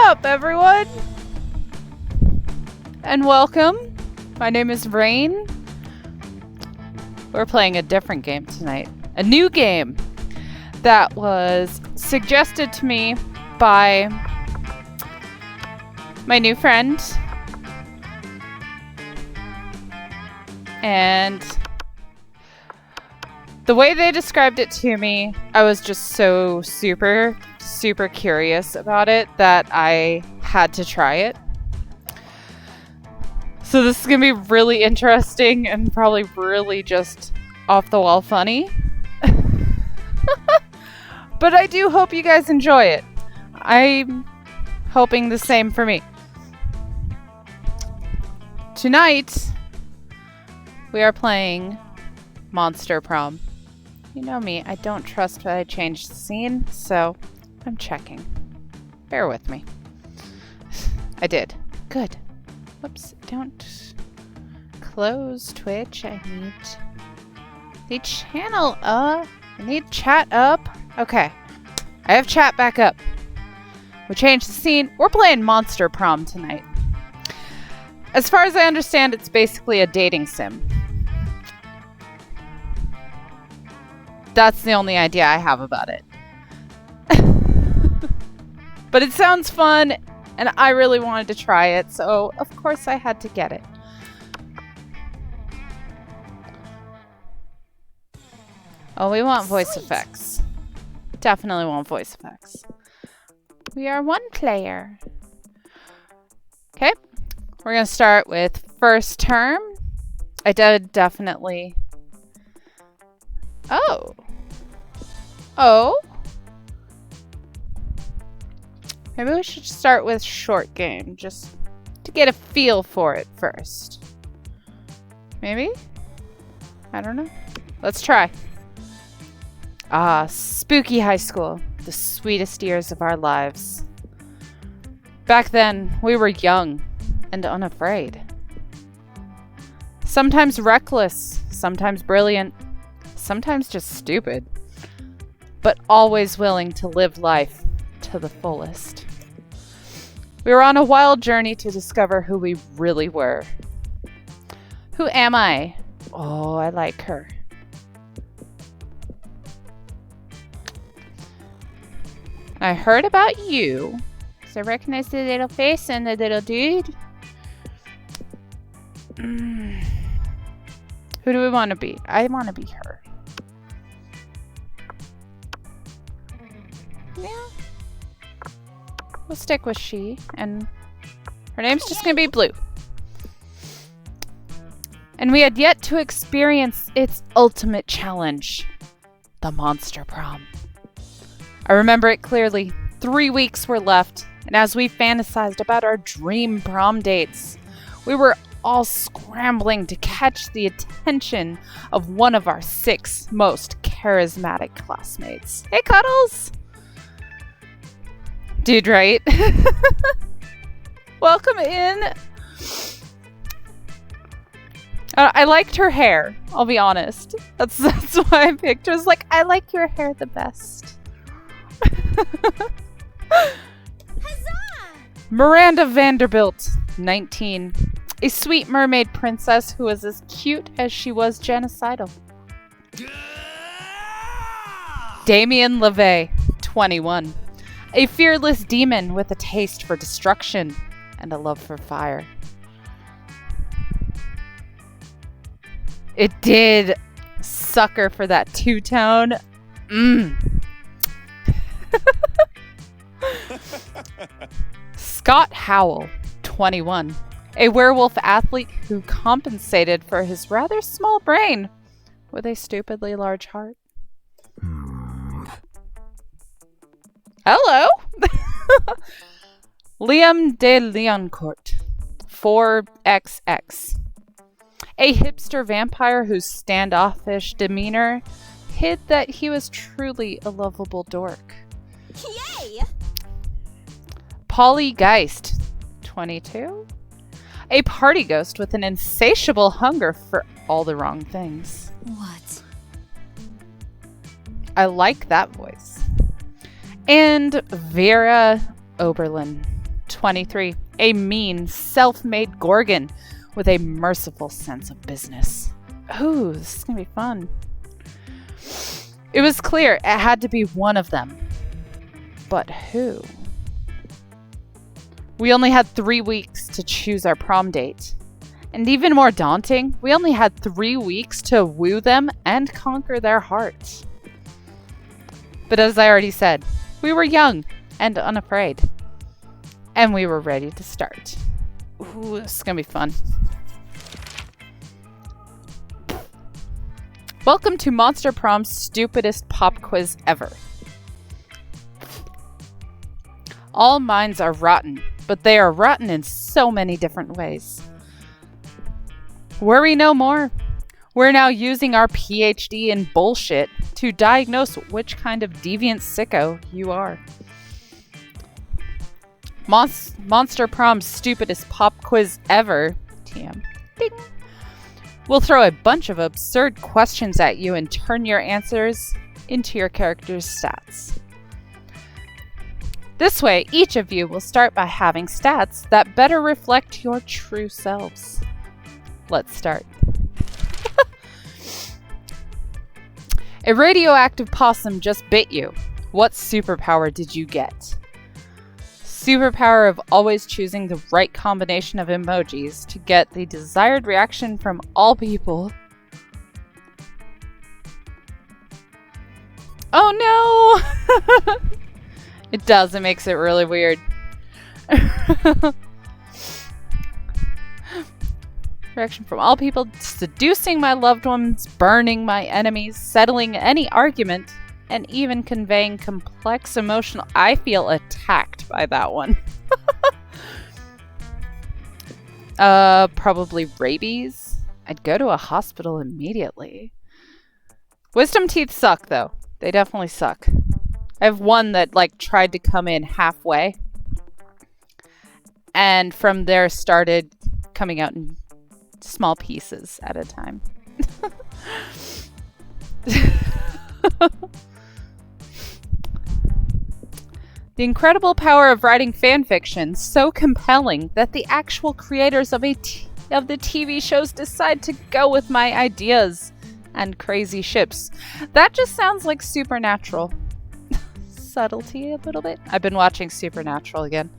up, everyone? And welcome. My name is Rain. We're playing a different game tonight. A new game that was suggested to me by my new friend. And the way they described it to me, I was just so super curious about it that I had to try it. So this is going to be really interesting and probably really just off the wall funny. But I do hope you guys enjoy it. I'm hoping the same for me. Tonight, we are playing Monster Prom. You know me, I don't trust that I changed the scene, so I'm checking. Bear with me. I did. Good. Whoops, don't close Twitch. I need channel up. I need chat up. Okay. I have chat back up. We changed the scene. We're playing Monster Prom tonight. As far as I understand, it's basically a dating sim. That's the only idea I have about it. But it sounds fun, and I really wanted to try it, so of course I had to get it. Oh, we want voice effects. Definitely want voice effects. We are one player. Okay, we're going to start with first term. I did definitely... Oh. Maybe we should start with short game, just to get a feel for it first. Maybe? I don't know. Let's try. Spooky high school. The sweetest years of our lives. Back then, we were young and unafraid. Sometimes reckless, sometimes brilliant, sometimes just stupid. But always willing to live life to the fullest. We were on a wild journey to discover who we really were. Who am I? Oh, I like her. I heard about you. So I recognize the little face and the little dude. Who do we want to be? I want to be her. Yeah. We'll stick with she, and her name's just gonna be Blue. And we had yet to experience its ultimate challenge, the Monster Prom. I remember it clearly. 3 weeks were left, and as we fantasized about our dream prom dates, we were all scrambling to catch the attention of one of our 6 most charismatic classmates. Hey, Cuddles! Dude, right? Welcome in. I liked her hair, I'll be honest. That's why I picked her. I was like, I like your hair the best. Miranda Vanderbilt, 19. A sweet mermaid princess who was as cute as she was genocidal. Damien LeVay, 21. A fearless demon with a taste for destruction and a love for fire. It did. Sucker for that two-tone. Scott Howell, 21. A werewolf athlete who compensated for his rather small brain with a stupidly large heart. Hello! Liam de Leoncourt, 4XX. A hipster vampire whose standoffish demeanor hid that he was truly a lovable dork. Yay! Polly Geist, 22. A party ghost with an insatiable hunger for all the wrong things. What? I like that voice. And Vera Oberlin, 23. A mean, self-made Gorgon with a merciful sense of business. Ooh, this is gonna be fun. It was clear it had to be one of them. But who? We only had 3 weeks to choose our prom date. And even more daunting, we only had 3 weeks to woo them and conquer their hearts. But as I already said, we were young and unafraid. And we were ready to start. Ooh, this is gonna be fun. Welcome to Monster Prom's stupidest pop quiz ever. All minds are rotten, but they are rotten in so many different ways. Worry no more. We're now using our PhD in bullshit to diagnose which kind of deviant sicko you are. Monster Prom's stupidest pop quiz ever. TM. Ding. We'll throw a bunch of absurd questions at you and turn your answers into your character's stats. This way, each of you will start by having stats that better reflect your true selves. Let's start. A radioactive possum just bit you. What superpower did you get? Superpower of always choosing the right combination of emojis to get the desired reaction from all people. Oh no! It does, it makes it really weird. Reaction from all people, seducing my loved ones, burning my enemies, settling any argument, and even conveying complex emotional... I feel attacked by that one. Probably rabies. I'd go to a hospital immediately. Wisdom teeth suck, though. They definitely suck. I have one that, like, tried to come in halfway. And from there started coming out in small pieces at a time. The incredible power of writing fanfiction, so compelling that the actual creators of the TV shows decide to go with my ideas and crazy ships. That just sounds like Supernatural. Subtlety a little bit. I've been watching Supernatural again.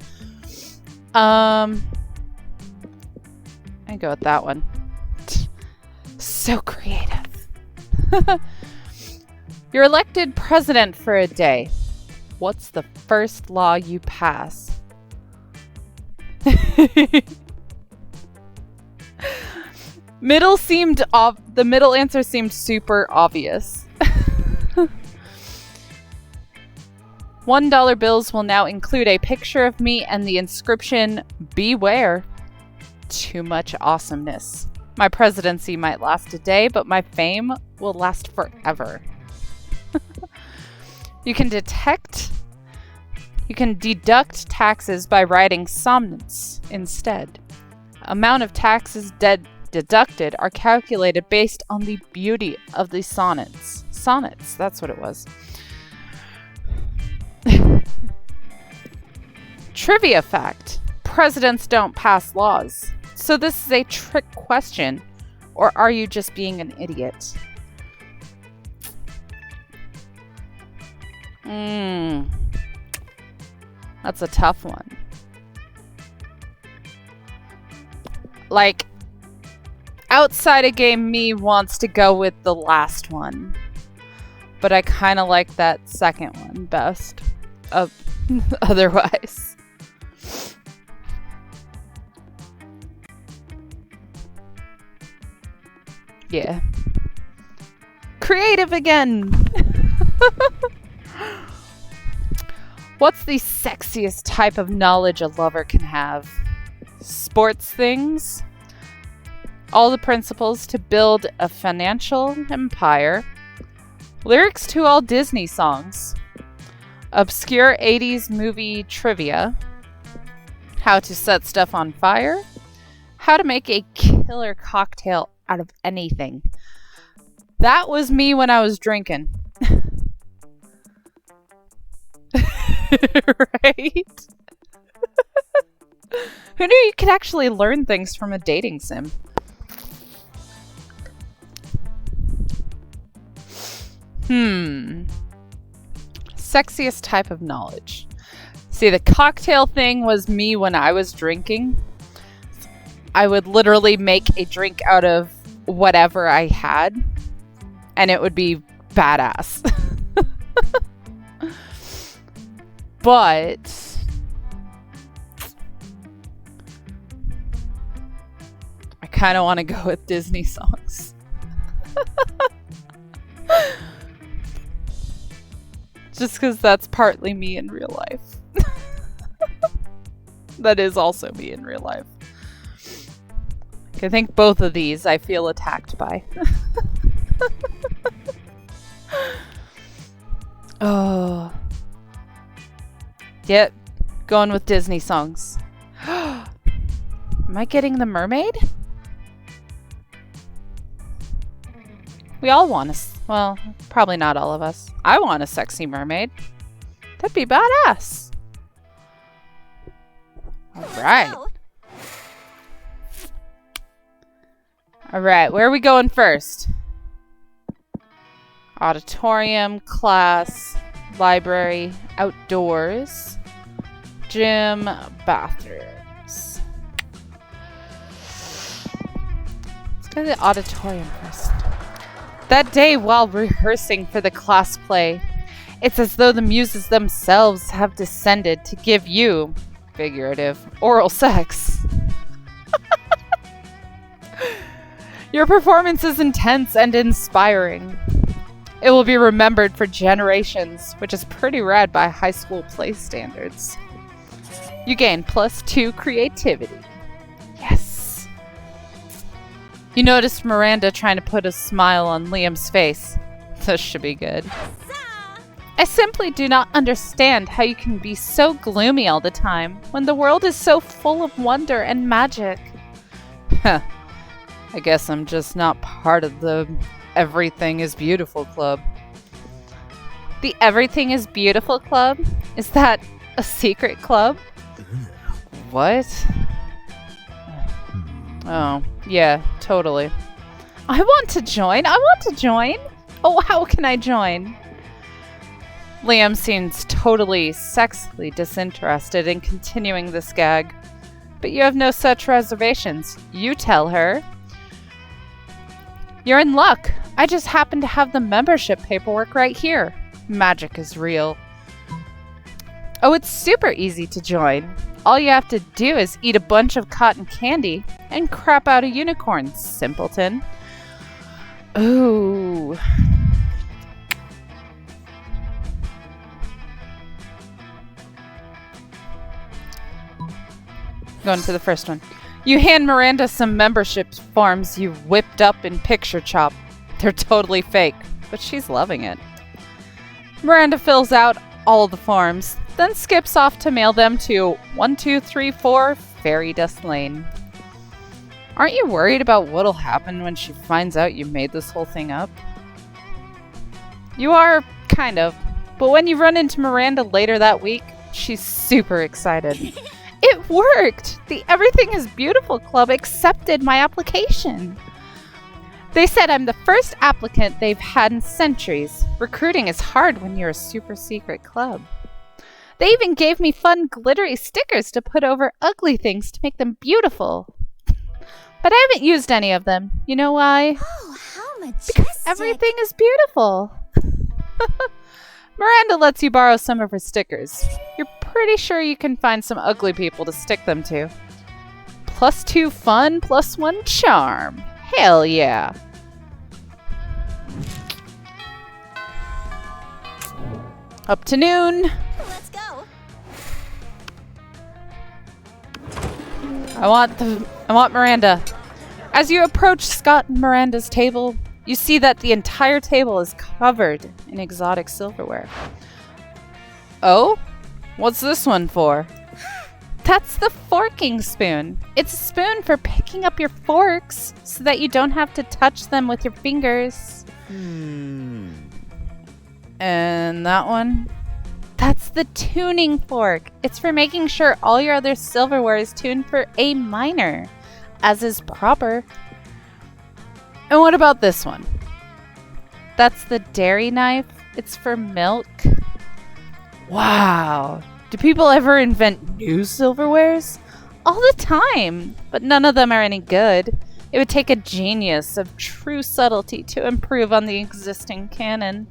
I go with that one. So creative. You're elected president for a day. What's the first law you pass? The middle answer seemed super obvious. $1 bills will now include a picture of me and the inscription, "Beware." Too much awesomeness. My presidency might last a day, but my fame will last forever. You can deduct taxes by writing sonnets instead. Amount of taxes deducted are calculated based on the beauty of the sonnets. Sonnets, that's what it was. Trivia fact. Presidents don't pass laws. So this is a trick question, or are you just being an idiot? That's a tough one. Like, outside a game, me wants to go with the last one. But I kind of like that second one best. Otherwise. Yeah. Creative again! What's the sexiest type of knowledge a lover can have? Sports things? All the principles to build a financial empire. Lyrics to all Disney songs. Obscure 80s movie trivia. How to set stuff on fire. How to make a killer cocktail out of anything. That was me when I was drinking. Right? Who knew you could actually learn things from a dating sim? Sexiest type of knowledge. See, the cocktail thing was me when I was drinking. I would literally make a drink out of whatever I had, and it would be badass. But I kind of want to go with Disney songs. Just because that's partly me in real life. That is also me in real life. I think both of these I feel attacked by. Oh. Yep. Going with Disney songs. Am I getting the mermaid? We all want a... Well, probably not all of us. I want a sexy mermaid. That'd be badass. Alright. Alright, where are we going first? Auditorium, class, library, outdoors, gym, bathrooms. Let's go to the auditorium first. That day while rehearsing for the class play, it's as though the muses themselves have descended to give you, figurative, oral sex. Your performance is intense and inspiring. It will be remembered for generations, which is pretty rad by high school play standards. You gain +2 creativity. Yes. You noticed Miranda trying to put a smile on Liam's face. This should be good. I simply do not understand how you can be so gloomy all the time when the world is so full of wonder and magic. Heh. I guess I'm just not part of the Everything is Beautiful Club. The Everything is Beautiful Club? Is that a secret club? What? Oh, yeah, totally. I want to join! I want to join! Oh, how can I join? Liam seems totally sexually disinterested in continuing this gag. But you have no such reservations. You tell her. You're in luck. I just happen to have the membership paperwork right here. Magic is real. Oh, it's super easy to join. All you have to do is eat a bunch of cotton candy and crap out a unicorn, simpleton. Ooh. Going to the first one. You hand Miranda some membership forms you whipped up in Picture Chop. They're totally fake, but she's loving it. Miranda fills out all the forms, then skips off to mail them to 1234 Fairy Dust Lane. Aren't you worried about what'll happen when she finds out you made this whole thing up? You are, kind of. But when you run into Miranda later that week, she's super excited. It worked! The Everything is Beautiful Club accepted my application. They said I'm the first applicant they've had in centuries. Recruiting is hard when you're a super secret club. They even gave me fun glittery stickers to put over ugly things to make them beautiful. But I haven't used any of them. You know why? Oh, how majestic. Because everything is beautiful. Miranda lets you borrow some of her stickers. You're pretty sure you can find some ugly people to stick them to. +2 fun, +1 charm. Hell yeah. Up to noon. Let's go. I want Miranda. As you approach Scott and Miranda's table, you see that the entire table is covered in exotic silverware. Oh? What's this one for? That's the forking spoon. It's a spoon for picking up your forks so that you don't have to touch them with your fingers. And that one? That's the tuning fork. It's for making sure all your other silverware is tuned for A minor, as is proper. And what about this one? That's the dairy knife. It's for milk. Wow. Do people ever invent new silverwares? All the time, but none of them are any good. It would take a genius of true subtlety to improve on the existing canon.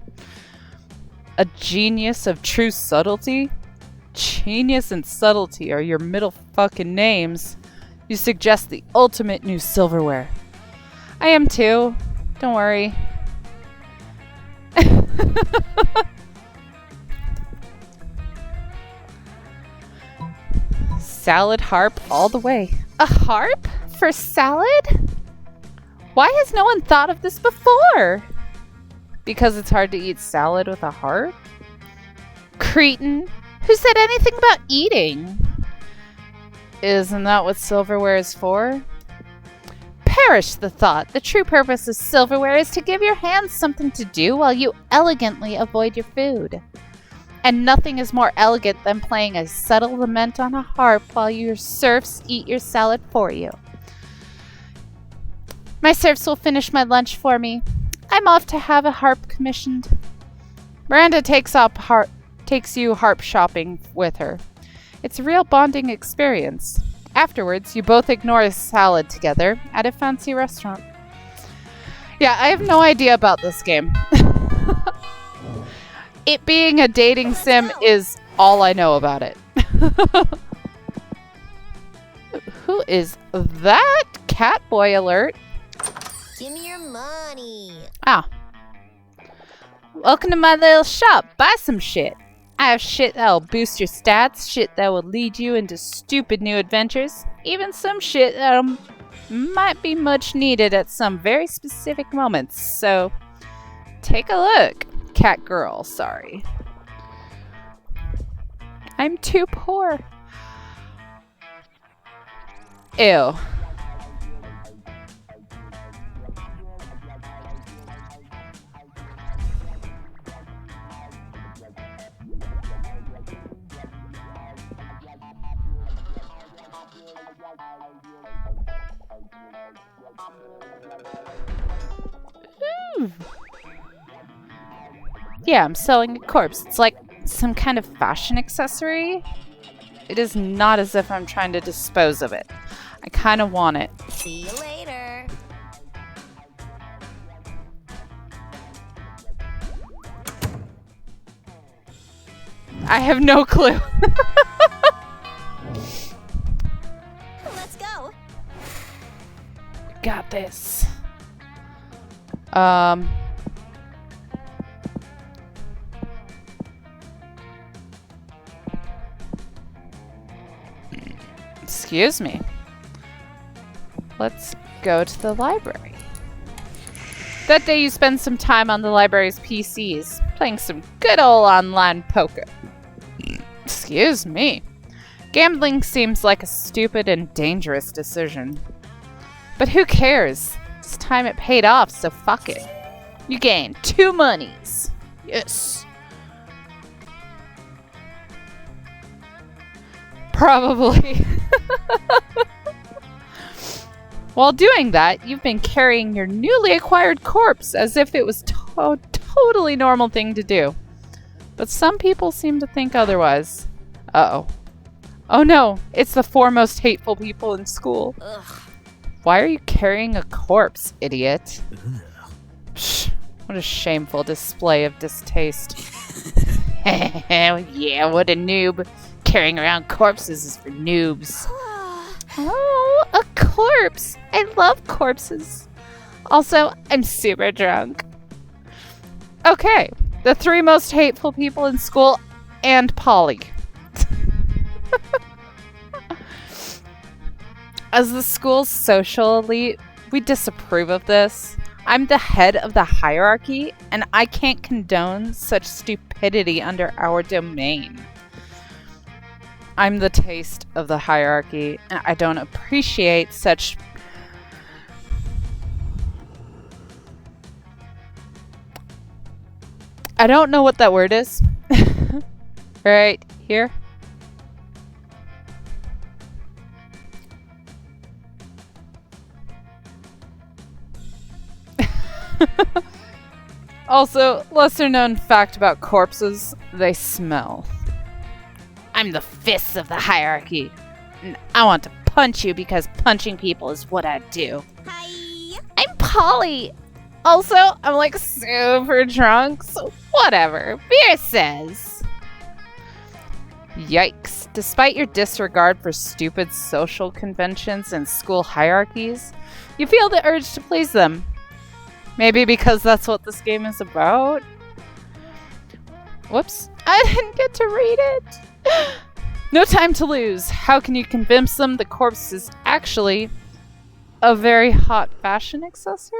A genius of true subtlety? Genius and subtlety are your middle fucking names. You suggest the ultimate new silverware. I am too. Don't worry. Salad harp all the way. A harp? For salad? Why has no one thought of this before? Because it's hard to eat salad with a harp? Cretin, who said anything about eating? Isn't that what silverware is for? Perish the thought. The true purpose of silverware is to give your hands something to do while you elegantly avoid your food. And nothing is more elegant than playing a subtle lament on a harp while your serfs eat your salad for you. My serfs will finish my lunch for me. I'm off to have a harp commissioned. Miranda takes you harp shopping with her. It's a real bonding experience. Afterwards, you both ignore a salad together at a fancy restaurant. Yeah, I have no idea about this game. It being a dating sim is all I know about it. Who is that? Catboy alert. Give me your money. Ah. Welcome to my little shop. Buy some shit. I have shit that will boost your stats, shit that will lead you into stupid new adventures, even some shit that might be much needed at some very specific moments. So, take a look. Cat girl, sorry. I'm too poor. Ew. Ooh. Yeah, I'm selling a corpse. It's like some kind of fashion accessory. It is not as if I'm trying to dispose of it. I kind of want it. See you later. I have no clue. Let's go. Got this. Excuse me. Let's go to the library. That day you spend some time on the library's PCs, playing some good old online poker. Excuse me. Gambling seems like a stupid and dangerous decision. But who cares? This time it paid off, so fuck it. You gain 2 monies. Yes. Probably. While doing that, you've been carrying your newly acquired corpse as if it was totally normal thing to do. But some people seem to think otherwise. Uh-oh. Oh no, it's the 4 most hateful people in school. Ugh. Why are you carrying a corpse, idiot? Psh, what a shameful display of distaste. Yeah, what a noob. Carrying around corpses is for noobs. Oh, a corpse. I love corpses. Also, I'm super drunk. Okay, the 3 most hateful people in school and Polly. As the school's social elite, we disapprove of this. I'm the head of the hierarchy, and I can't condone such stupidity under our domain. I'm the taste of the hierarchy, and I don't appreciate such... I don't know what that word is. Right here. Also, lesser known fact about corpses, they smell. I'm the fists of the hierarchy. And I want to punch you because punching people is what I do. Hi. I'm Polly. Also, I'm like super drunk, so whatever. Beer says. Yikes. Despite your disregard for stupid social conventions and school hierarchies, you feel the urge to please them. Maybe because that's what this game is about? Whoops. I didn't get to read it. No time to lose. How can you convince them the corpse is actually a very hot fashion accessory?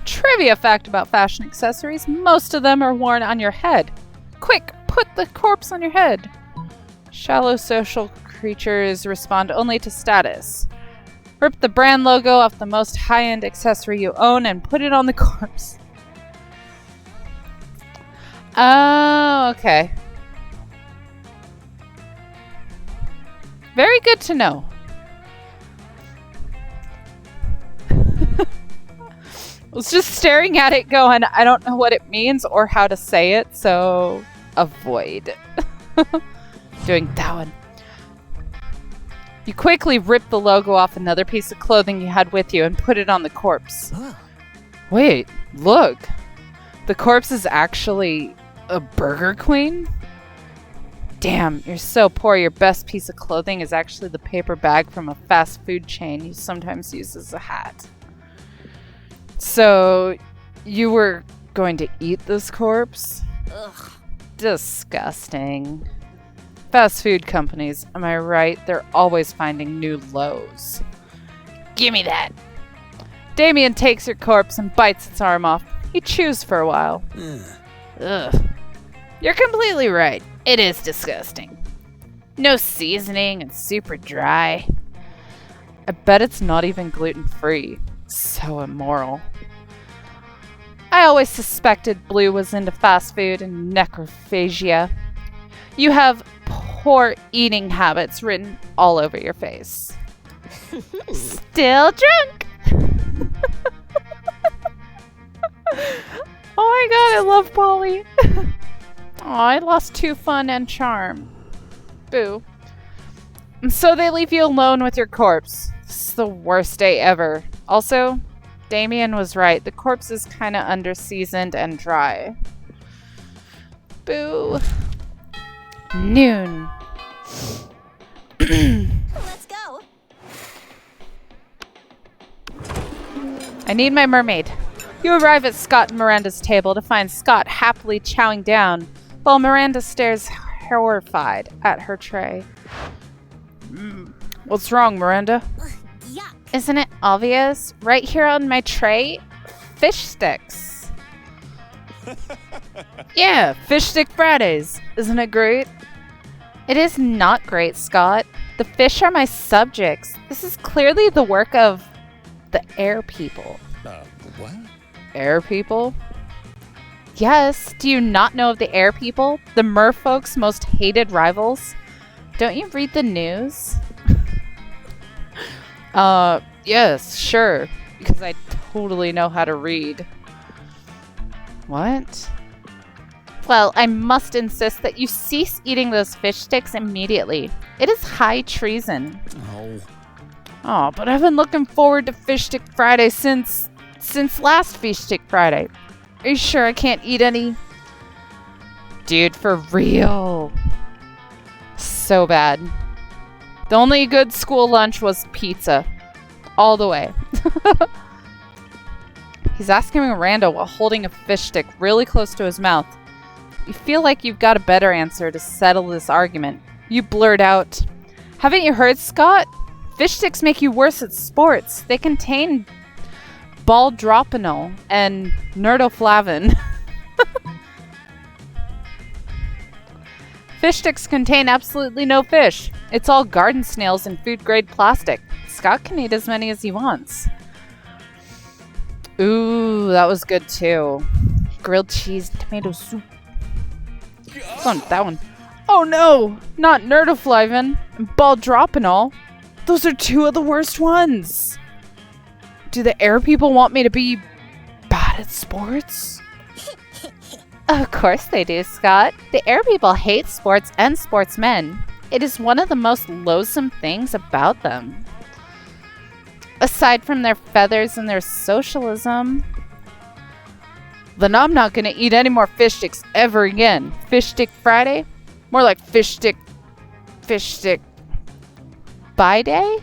Trivia fact about fashion accessories. Most of them are worn on your head. Quick, put the corpse on your head. Shallow social creatures respond only to status. Rip the brand logo off the most high-end accessory you own and put it on the corpse. Oh, okay. Very good to know. I was just staring at it going, I don't know what it means or how to say it, so avoid doing that one. You quickly rip the logo off another piece of clothing you had with you and put it on the corpse. Wait, look. The corpse is actually a Burger Queen? Damn, you're so poor. Your best piece of clothing is actually the paper bag from a fast food chain you sometimes use as a hat. So, you were going to eat this corpse? Ugh. Disgusting. Fast food companies, am I right? They're always finding new lows. Gimme that. Damien takes your corpse and bites its arm off. He chews for a while. Ugh. You're completely right. It is disgusting. No seasoning and super dry. I bet it's not even gluten-free. So immoral. I always suspected Blue was into fast food and necrophagia. You have poor eating habits written all over your face. Still drunk! Oh my god, I love Polly. Oh, I lost 2 fun and charm. Boo. And so they leave you alone with your corpse. This is the worst day ever. Also, Damien was right. The corpse is kind of under-seasoned and dry. Boo. Noon. Let's go. I need my mermaid. You arrive at Scott and Miranda's table to find Scott happily chowing down, while Miranda stares horrified at her tray. What's wrong, Miranda? Yuck. Isn't it obvious? Right here on my tray, fish sticks. Yeah, Fish Stick Fridays. Isn't it great? It is not great, Scott. The fish are my subjects. This is clearly the work of the air people. What? Air people? Yes. Do you not know of the air people? The merfolk's most hated rivals? Don't you read the news? Yes, sure. Because I totally know how to read. What? Well, I must insist that you cease eating those fish sticks immediately. It is high treason. Oh. Oh, but I've been looking forward to Fish Stick Friday since last Fish Stick Friday. Are you sure I can't eat any? Dude, for real. So bad. The only good school lunch was pizza. All the way. He's asking Miranda while holding a fish stick really close to his mouth. You feel like you've got a better answer to settle this argument. You blurt out, "Haven't you heard, Scott? Fish sticks make you worse at sports. They contain baldropanol and nerdoflavin." Fish sticks contain absolutely no fish. It's all garden snails and food-grade plastic. Scott can eat as many as he wants. Ooh, that was good too. Grilled cheese tomato soup. Going with that one. Oh no! Not Nerdaflyvin and Ball Drop and all. Those are two of the worst ones. Do the air people want me to be bad at sports? Of course they do, Scott. The air people hate sports and sportsmen. It is one of the most loathsome things about them. Aside from their feathers and their socialism. Then I'm not gonna eat any more fish sticks ever again. Fish stick Friday? More like fish stick by day?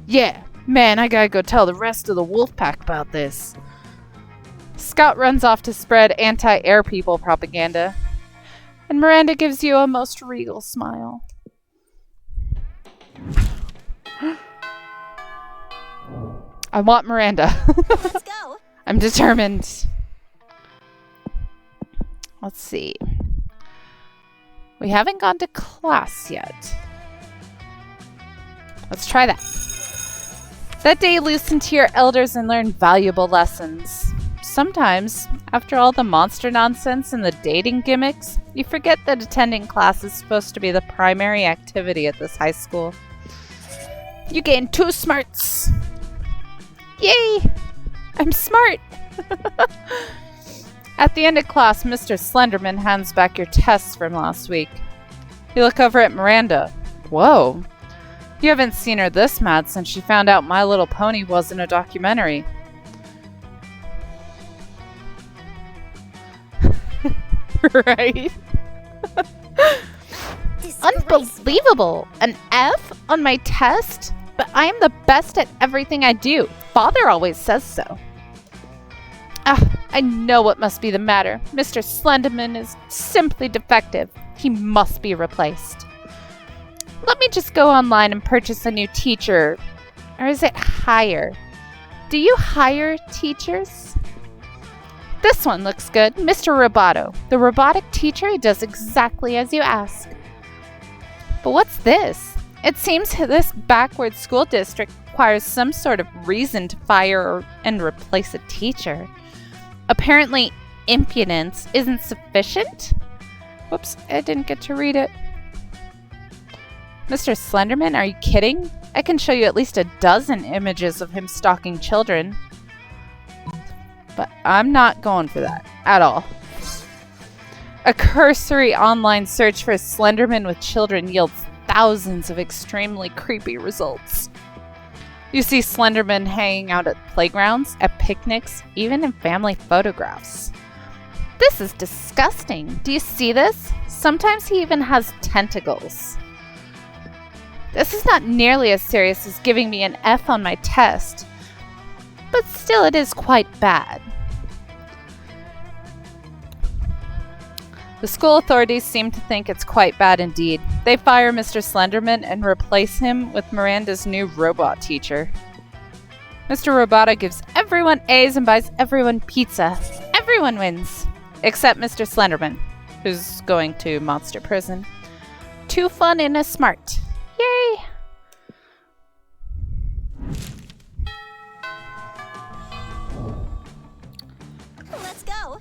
Yeah, man, I gotta go tell the rest of the wolf pack about this. Scott runs off to spread anti-air people propaganda. And Miranda gives you a most regal smile. I want Miranda. Let's go. I'm determined. Let's see. We haven't gone to class yet. Let's try that. That day, listen to your elders and learn valuable lessons. Sometimes, after all the monster nonsense and the dating gimmicks, you forget that attending class is supposed to be the primary activity at this high school. You gain 2 smarts. Yay! I'm smart! At the end of class, Mr. Slenderman hands back your tests from last week. You look over at Miranda. Whoa. You haven't seen her this mad since she found out My Little Pony wasn't a documentary. Right? Unbelievable! An F on my test? But I am the best at everything I do. Father always says so. I know what must be the matter. Mr. Slenderman is simply defective. He must be replaced. Let me just go online and purchase a new teacher. Or is it hire? Do you hire teachers? This one looks good. Mr. Roboto. The robotic teacher does exactly as you ask. But what's this? It seems this backward school district requires some sort of reason to fire and replace a teacher. Apparently, impudence isn't sufficient? Whoops, I didn't get to read it. Mr. Slenderman, are you kidding? I can show you at least a dozen images of him stalking children. But I'm not going for that at all. A cursory online search for Slenderman with children yields thousands of extremely creepy results. You see Slenderman hanging out at playgrounds, at picnics, even in family photographs. This is disgusting. Do you see this? Sometimes he even has tentacles. This is not nearly as serious as giving me an F on my test, but still it is quite bad. The school authorities seem to think it's quite bad indeed. They fire Mr. Slenderman and replace him with Miranda's new robot teacher. Mr. Roboto gives everyone A's and buys everyone pizza. Everyone wins. Except Mr. Slenderman, who's going to monster prison. Too fun and a smart. Yay! Let's go.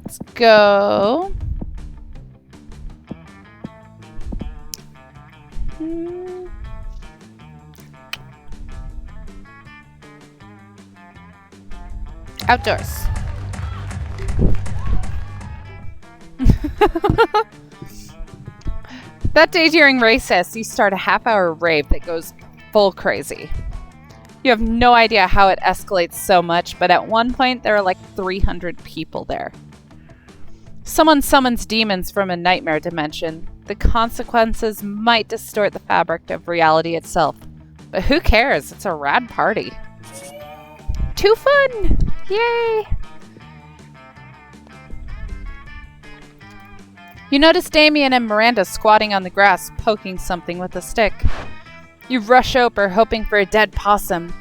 Let's go. Outdoors. That day during recess, you start a half-hour rave that goes full crazy. You have no idea how it escalates so much, but at one point there are like 300 people there. Someone summons demons from a nightmare dimension. The consequences might distort the fabric of reality itself. But who cares? It's a rad party. Too fun! Yay! You notice Damien and Miranda squatting on the grass, poking something with a stick. You rush over, hoping for a dead possum,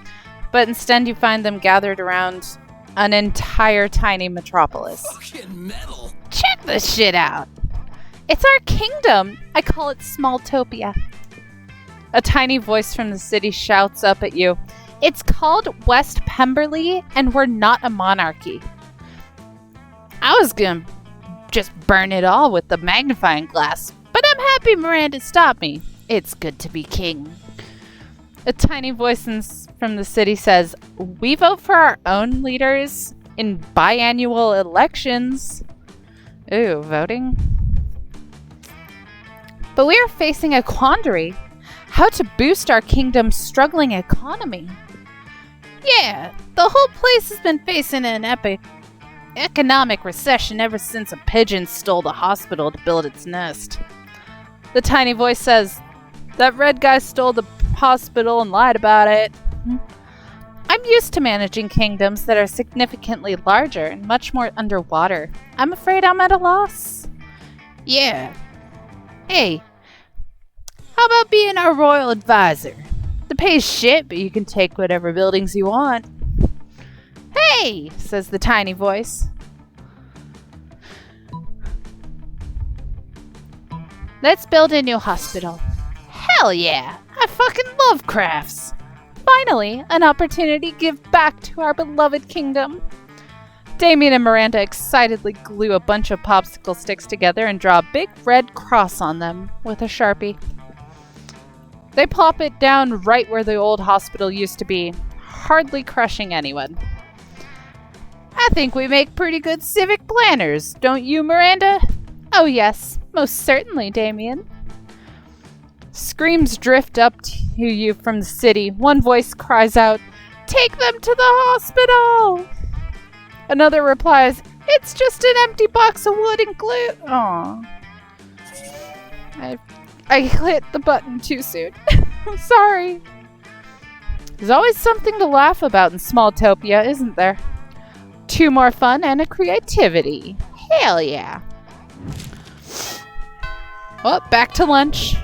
but instead you find them gathered around an entire tiny metropolis. Fucking metal. Check this shit out! It's our kingdom! I call it Smalltopia. A tiny voice from the city shouts up at you. It's called West Pemberley, and we're not a monarchy. I was gonna just burn it all with the magnifying glass, but I'm happy Miranda stopped me. It's good to be king. A tiny voice from the city says, we vote for our own leaders in biannual elections. Ooh, voting? But we are facing a quandary. How to boost our kingdom's struggling economy. Yeah, the whole place has been facing an economic recession ever since a pigeon stole the hospital to build its nest. The tiny voice says, that red guy stole the hospital and lied about it. I'm used to managing kingdoms that are significantly larger and much more underwater. I'm afraid I'm at a loss. Yeah. Hey, how about being our royal advisor? The pay's shit, but you can take whatever buildings you want. Hey, says the tiny voice. Let's build a new hospital. Hell yeah! I fucking love crafts! Finally, an opportunity to give back to our beloved kingdom. Damien and Miranda excitedly glue a bunch of popsicle sticks together and draw a big red cross on them with a Sharpie. They plop it down right where the old hospital used to be, hardly crushing anyone. I think we make pretty good civic planners, don't you, Miranda? Oh yes, most certainly, Damien. Screams drift up to you from the city. One voice cries out, take them to the hospital! Another replies, it's just an empty box of wood and glue. Aww. I hit the button too soon. I'm sorry. There's always something to laugh about in Smalltopia, isn't there? 2 more fun and a creativity. Hell yeah. Well, back to lunch.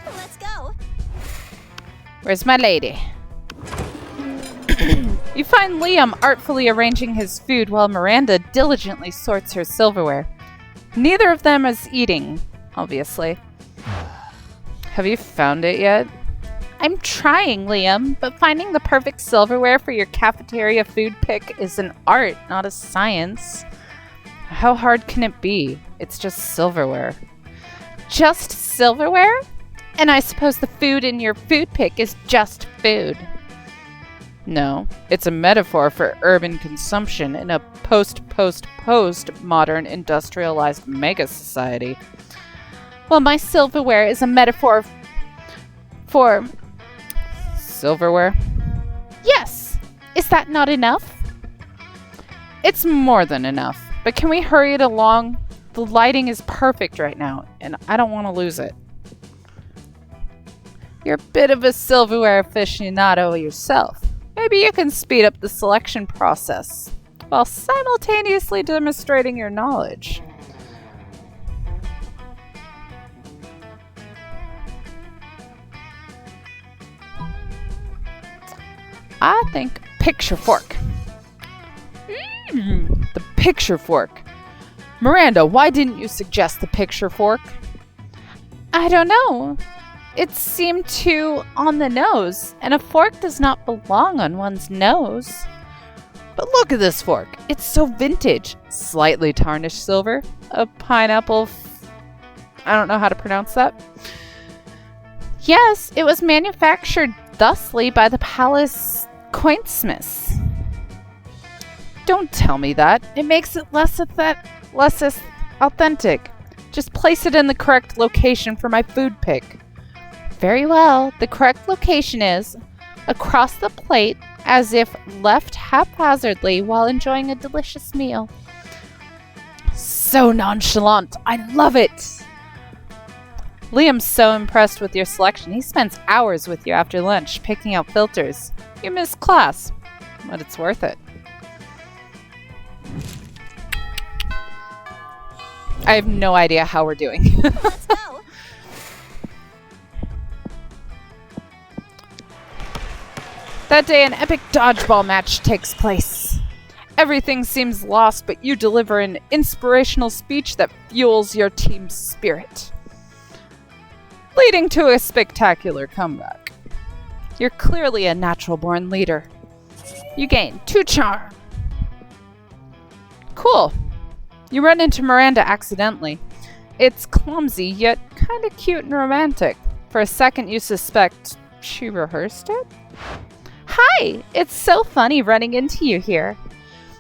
Let's go. Where's my lady? You find Liam artfully arranging his food while Miranda diligently sorts her silverware. Neither of them is eating, obviously. Have you found it yet? I'm trying, Liam, but finding the perfect silverware for your cafeteria food pick is an art, not a science. How hard can it be? It's just silverware. Just silverware? And I suppose the food in your food pick is just food. No, it's a metaphor for urban consumption in a post-modern industrialized mega society. Well, my silverware is a metaphor for silverware. Yes! Is that not enough? It's more than enough, but can we hurry it along? The lighting is perfect right now, and I don't want to lose it. You're a bit of a silverware aficionado yourself. Maybe you can speed up the selection process while simultaneously demonstrating your knowledge. I think picture fork. The picture fork. Miranda, why didn't you suggest the picture fork? I don't know. It seemed too on the nose, and a fork does not belong on one's nose. But look at this fork. It's so vintage. Slightly tarnished silver. A pineapple. I don't know how to pronounce that. Yes, it was manufactured thusly by the palace coinsmiths. Don't tell me that. It makes it less authentic. Just place it in the correct location for my food pick. Very well. The correct location is across the plate, as if left haphazardly while enjoying a delicious meal. So nonchalant. I love it. Liam's so impressed with your selection. He spends hours with you after lunch picking out filters. You missed class, but it's worth it. I have no idea how we're doing. Let's go. That day, an epic dodgeball match takes place. Everything seems lost, but you deliver an inspirational speech that fuels your team's spirit, leading to a spectacular comeback. You're clearly a natural-born leader. You gain 2 charm. Cool. You run into Miranda accidentally. It's clumsy, yet kinda cute and romantic. For a second you suspect she rehearsed it? Hi! It's so funny running into you here.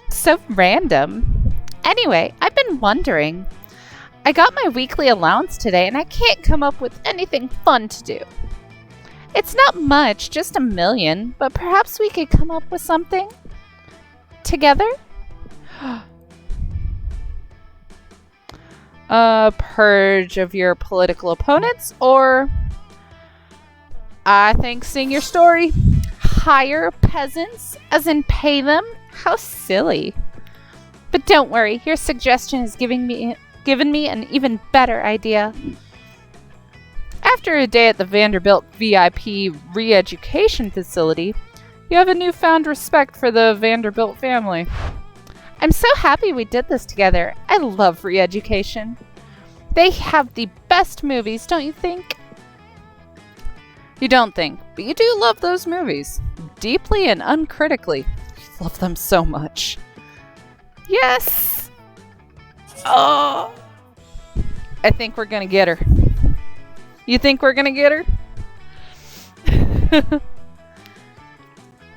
So random. Anyway, I've been wondering. I got my weekly allowance today and I can't come up with anything fun to do. It's not much, just $1 million, but perhaps we could come up with something? Together? A purge of your political opponents, or I think seeing your story. Hire peasants, as in pay them? How silly. But don't worry, your suggestion has given me an even better idea. After a day at the Vanderbilt VIP re-education facility, you have a newfound respect for the Vanderbilt family. I'm so happy we did this together. I love re-education. They have the best movies, don't you think? You don't think, but you do love those movies. Deeply and uncritically. You love them so much. Yes! Oh! I think we're gonna get her. You think we're gonna get her?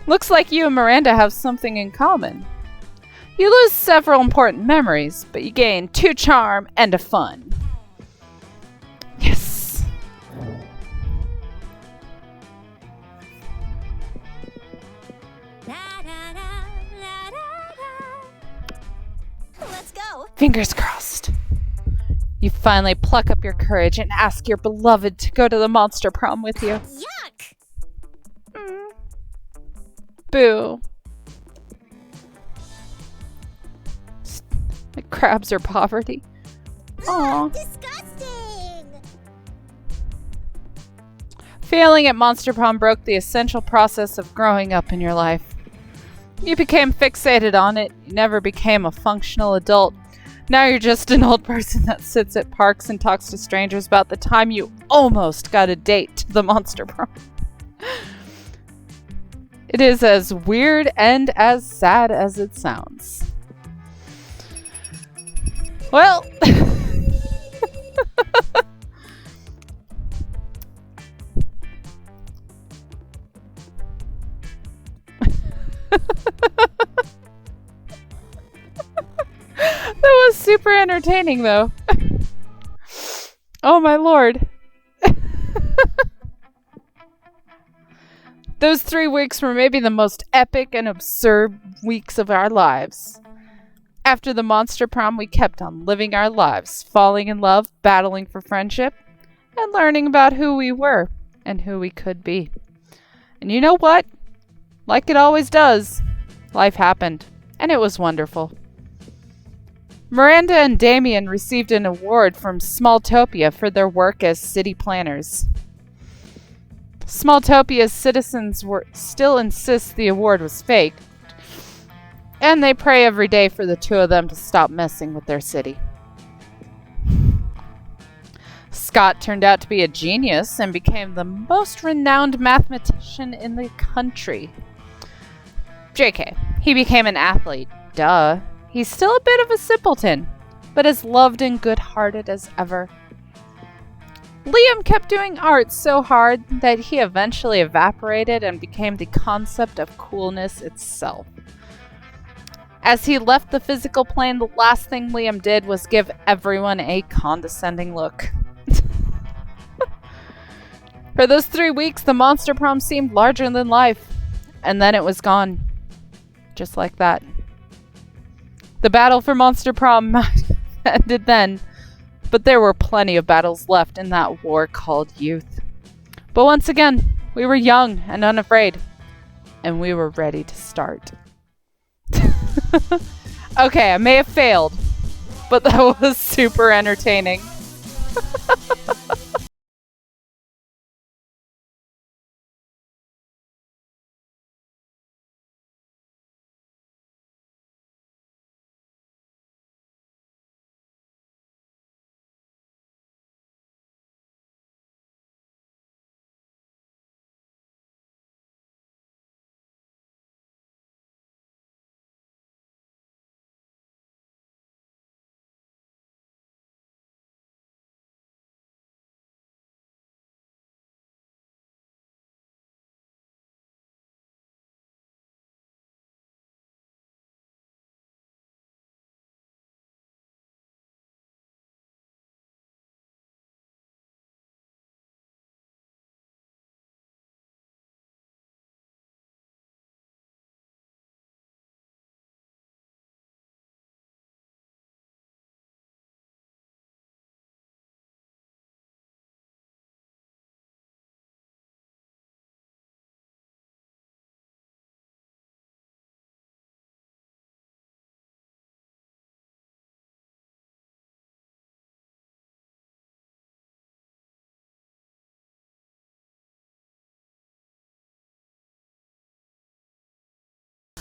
Looks like you and Miranda have something in common. You lose several important memories, but you gain 2 charm and a fun. Yes! Let's go. Fingers crossed. You finally pluck up your courage and ask your beloved to go to the monster prom with you. Yuck! Boo. It crabs her poverty. Aww. Disgusting! Failing at Monster Prom broke the essential process of growing up in your life. You became fixated on it. You never became a functional adult. Now you're just an old person that sits at parks and talks to strangers about the time you almost got a date to the Monster Prom. It is as weird and as sad as it sounds. Well, that was super entertaining, though. Oh my lord. Those 3 weeks were maybe the most epic and absurd weeks of our lives. After the Monster Prom, we kept on living our lives, falling in love, battling for friendship, and learning about who we were and who we could be. And you know what? Like it always does, life happened, and it was wonderful. Miranda and Damien received an award from Smalltopia for their work as city planners. Smalltopia's citizens still insist the award was fake, and they pray every day for the 2 of them to stop messing with their city. Scott turned out to be a genius and became the most renowned mathematician in the country. JK, he became an athlete. Duh. He's still a bit of a simpleton, but as loved and good-hearted as ever. Liam kept doing art so hard that he eventually evaporated and became the concept of coolness itself. As he left the physical plane, the last thing Liam did was give everyone a condescending look. For those 3 weeks, the Monster Prom seemed larger than life, and then it was gone. Just like that. The battle for Monster Prom ended then, but there were plenty of battles left in that war called youth. But once again, we were young and unafraid, and we were ready to start. Okay, I may have failed, but that was super entertaining.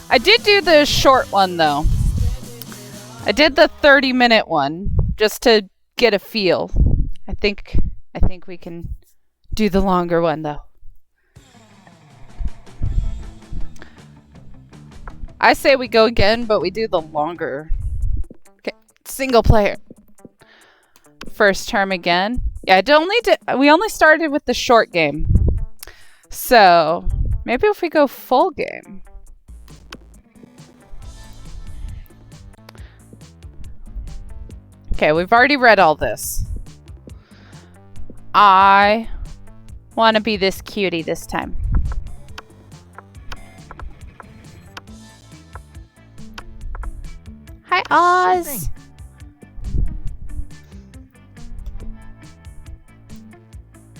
I did do the short one though. I did the 30-minute one just to get a feel. I think we can do the longer one though. I say we go again, but we do the longer. Okay, single player. First term again. Yeah, we only started with the short game. So, maybe if we go full game. Okay, we've already read all this. I want to be this cutie this time. Hi, Oz.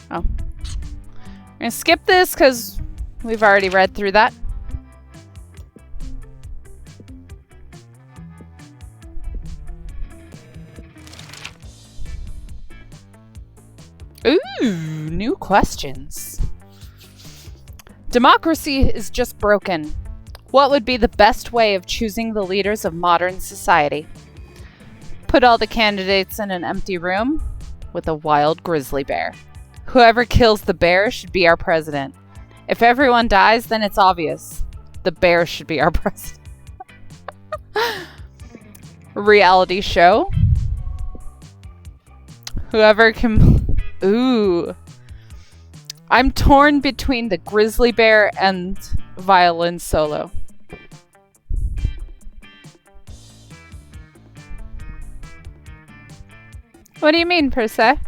Oh. We're gonna skip this because we've already read through that. Ooh, new questions. Democracy is just broken. What would be the best way of choosing the leaders of modern society? Put all the candidates in an empty room with a wild grizzly bear. Whoever kills the bear should be our president. If everyone dies, then it's obvious. The bear should be our president. Reality show. Whoever can... Ooh. I'm torn between the grizzly bear and violin solo. What do you mean, per se?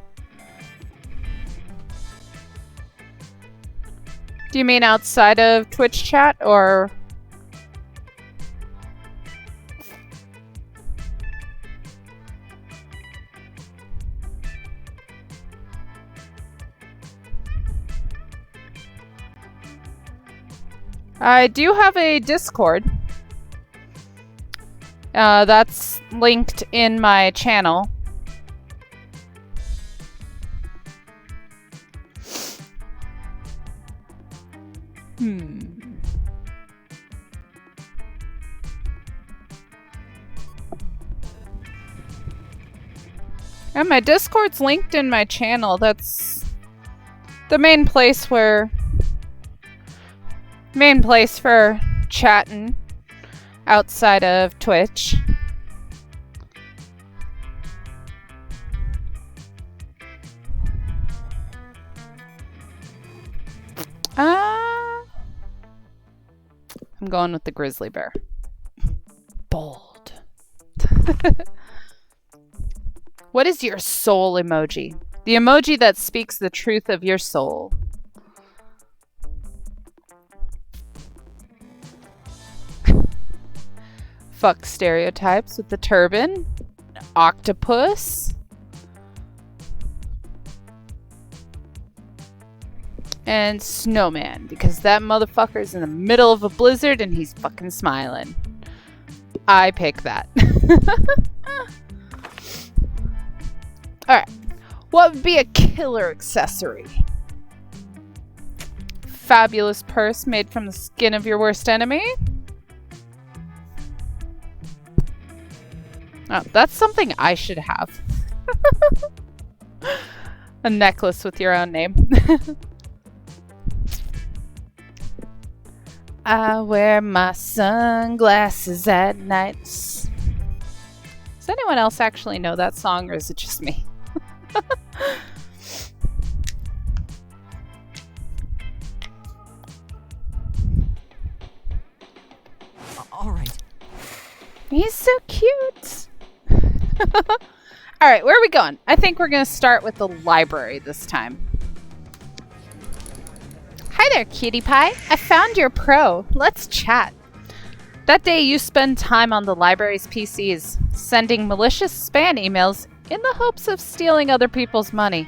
Do you mean outside of Twitch chat, or... I do have a Discord. That's linked in my channel. And my Discord's linked in my channel. That's the main place for chatting outside of Twitch. I'm going with the grizzly bear. Bold. What is your soul emoji? The emoji that speaks the truth of your soul. Fuck stereotypes with the turban. Octopus. And snowman, because that motherfucker's in the middle of a blizzard and he's fucking smiling. I pick that. Alright. What would be a killer accessory? Fabulous purse made from the skin of your worst enemy? Oh, that's something I should have. A necklace with your own name. I wear my sunglasses at night. Does anyone else actually know that song, or is it just me? All right. He's so cute. All right, where are we going? I think we're going to start with the library this time. Hi there, cutie pie. I found your pro. Let's chat. That day you spend time on the library's PCs, sending malicious spam emails in the hopes of stealing other people's money.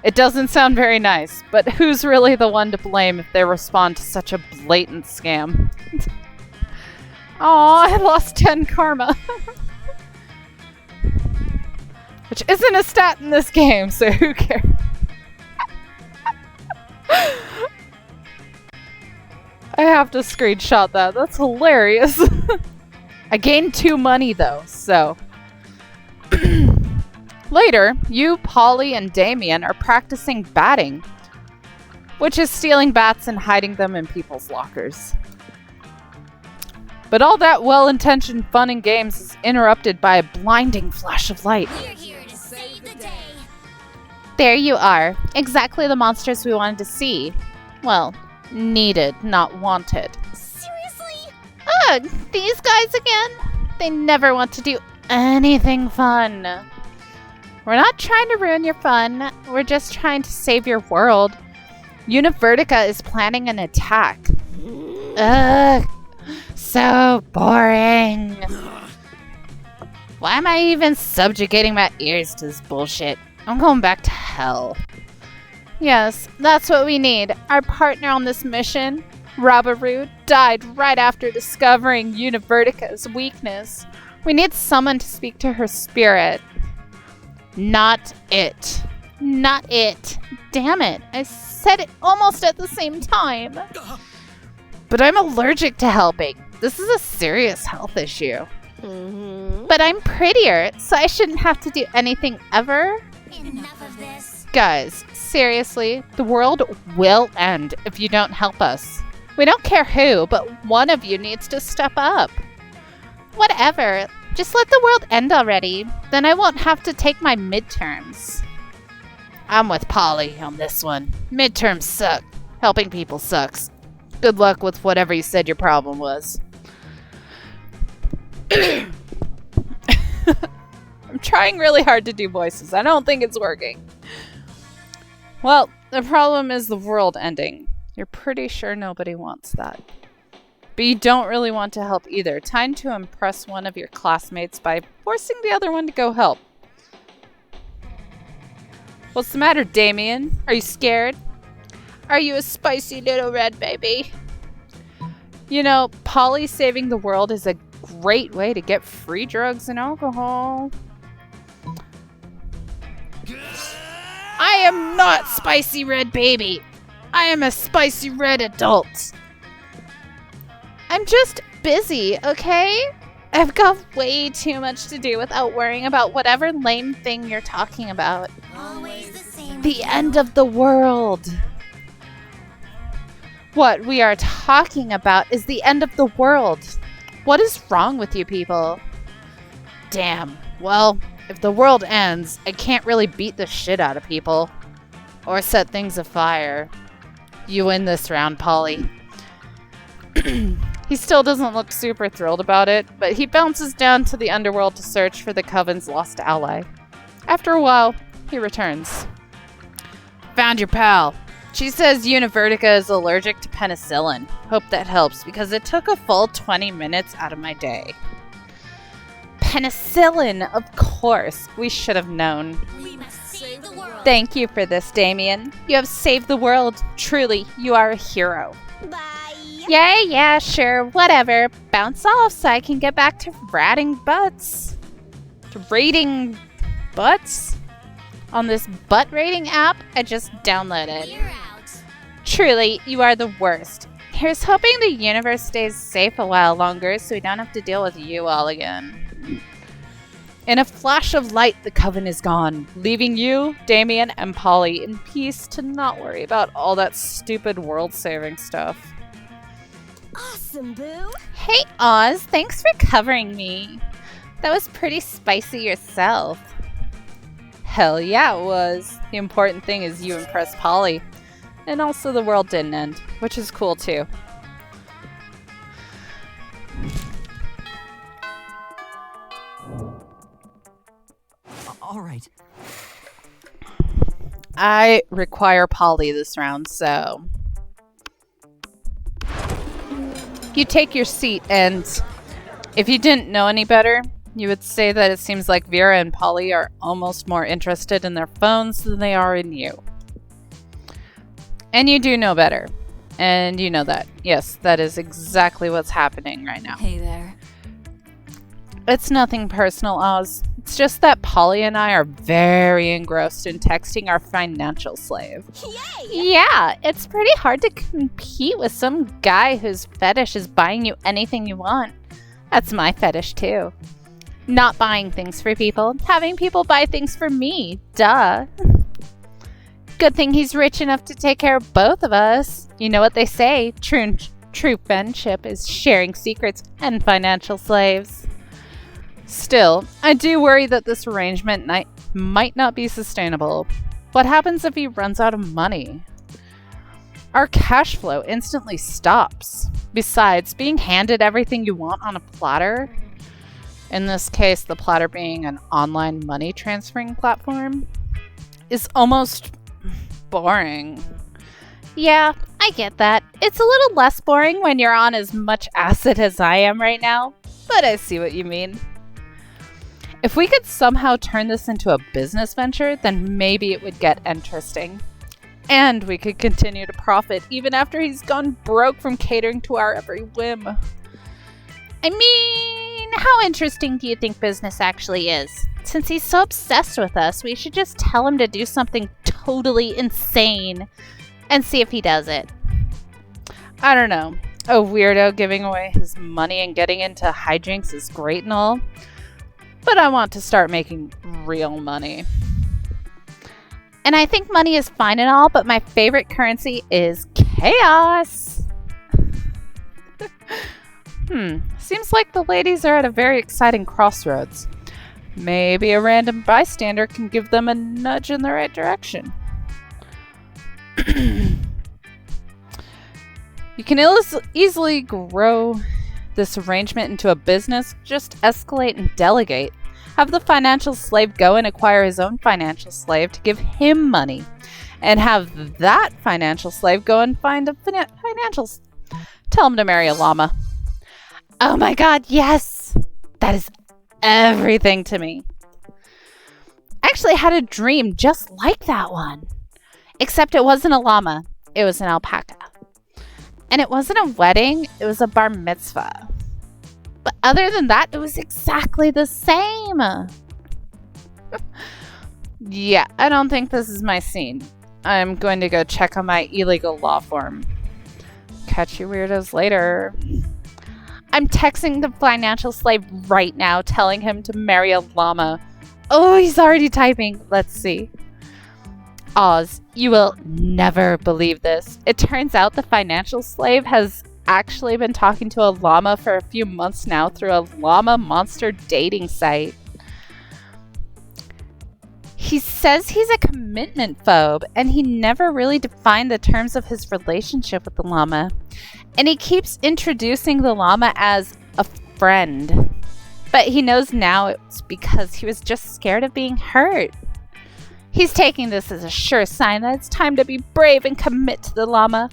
It doesn't sound very nice, but who's really the one to blame if they respond to such a blatant scam? Aw, I lost 10 karma. Which isn't a stat in this game, so who cares? have to screenshot that. That's hilarious. I gained 2 money though, so. Later, you, Polly, and Damien are practicing batting, which is stealing bats and hiding them in people's lockers. But all that well-intentioned fun and games is interrupted by a blinding flash of light. We're here to save the day. There you are. Exactly the monsters we wanted to see. Well, needed, not wanted. Seriously? Ugh, these guys again? They never want to do anything fun. We're not trying to ruin your fun. We're just trying to save your world. Univertica is planning an attack. Ugh, so boring. Why am I even subjugating my ears to this bullshit? I'm going back to hell. Yes, that's what we need. Our partner on this mission, Rabaru, died right after discovering Univertica's weakness. We need someone to speak to her spirit. Not it. Not it. Damn it. I said it almost at the same time. But I'm allergic to helping. This is a serious health issue. But I'm prettier, so I shouldn't have to do anything ever. Enough of this. Guys, seriously, the world will end if you don't help us. We don't care who, but one of you needs to step up. Whatever. Just let the world end already. Then I won't have to take my midterms. I'm with Polly on this one. Midterms suck. Helping people sucks. Good luck with whatever you said your problem was. I'm trying really hard to do voices. I don't think it's working. Well, the problem is the world ending. You're pretty sure nobody wants that. But you don't really want to help either. Time to impress one of your classmates by forcing the other one to go help. What's the matter, Damien? Are you scared? Are you a spicy little red baby? You know, Polly saving the world is a great way to get free drugs and alcohol. I am not spicy red baby. I am a spicy red adult. I'm just busy, okay? I've got way too much to do without worrying about whatever lame thing you're talking about. Always the same. The end of the world. What we are talking about is the end of the world. What is wrong with you people? Damn. Well, if the world ends, I can't really beat the shit out of people. Or set things afire. You win this round, Polly. He still doesn't look super thrilled about it, but he bounces down to the underworld to search for the Coven's lost ally. After a while, he returns. Found your pal. She says Univertica is allergic to penicillin. Hope that helps, because it took a full 20 minutes out of my day. Penicillin, of course. We should have known. We must save the world. Thank you for this, Damien. You have saved the world. Truly, you are a hero. Bye. Yeah, sure, whatever. Bounce off so I can get back to ratting butts. To rating butts? On this butt rating app I just downloaded. You're out. Truly, you are the worst. Here's hoping the universe stays safe a while longer so we don't have to deal with you all again. In a flash of light, the Coven is gone, leaving you, Damien, and Polly in peace to not worry about all that stupid world-saving stuff. Awesome, Boo. Hey Oz, thanks for covering me. That was pretty spicy yourself. Hell yeah, it was. The important thing is you impressed Polly. And also the world didn't end, which is cool too. All right. I require Polly this round, so... You take your seat, and if you didn't know any better, you would say that it seems like Vera and Polly are almost more interested in their phones than they are in you. And you do know better. And you know that. Yes, that is exactly what's happening right now. Hey there. It's nothing personal, Oz. It's just that Polly and I are very engrossed in texting our financial slave. Yay! Yeah, it's pretty hard to compete with some guy whose fetish is buying you anything you want. That's my fetish too. Not buying things for people, having people buy things for me. Duh. Good thing he's rich enough to take care of both of us. You know what they say, true friendship is sharing secrets and financial slaves. Still, I do worry that this arrangement might not be sustainable. What happens if he runs out of money? Our cash flow instantly stops. Besides, being handed everything you want on a platter, in this case the platter being an online money transferring platform, is almost boring. Yeah, I get that. It's a little less boring when you're on as much acid as I am right now, but I see what you mean. If we could somehow turn this into a business venture, then maybe it would get interesting. And we could continue to profit even after he's gone broke from catering to our every whim. I mean, how interesting do you think business actually is? Since he's so obsessed with us, we should just tell him to do something totally insane and see if he does it. I don't know. A weirdo giving away his money and getting into hijinks is great and all, but I want to start making real money. And I think money is fine and all, but my favorite currency is chaos. Seems like the ladies are at a very exciting crossroads. Maybe a random bystander can give them a nudge in the right direction. You can easily grow this arrangement into a business. Just escalate and delegate. Have the financial slave go and acquire his own financial slave to give him money. And have that financial slave go and find a financial... Tell him to marry a llama. Oh my god, yes! That is everything to me. I actually had a dream just like that one. Except it wasn't a llama. It was an alpaca. And it wasn't a wedding. It was a bar mitzvah. But other than that, it was exactly the same. Yeah, I don't think this is my scene. I'm going to go check on my illegal law form. Catch you weirdos later. I'm texting the financial slave right now, telling him to marry a llama. Oh, he's already typing. Let's see. Oz, you will never believe this. It turns out the financial slave has actually been talking to a llama for a few months now through a llama monster dating site. He says he's a commitment phobe, and he never really defined the terms of his relationship with the llama. And he keeps introducing the llama as a friend. But he knows now it's because he was just scared of being hurt. He's taking this as a sure sign that it's time to be brave and commit to the llama.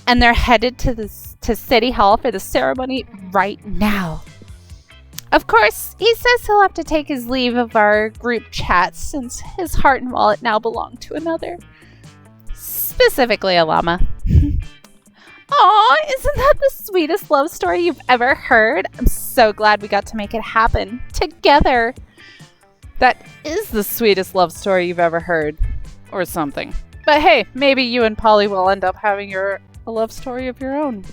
And they're headed to City Hall for the ceremony right now. Of course, he says he'll have to take his leave of our group chat since his heart and wallet now belong to another. Specifically a llama. Aw, isn't that the sweetest love story you've ever heard? I'm so glad we got to make it happen together. That is the sweetest love story you've ever heard. Or something. But hey, maybe you and Polly will end up having a love story of your own.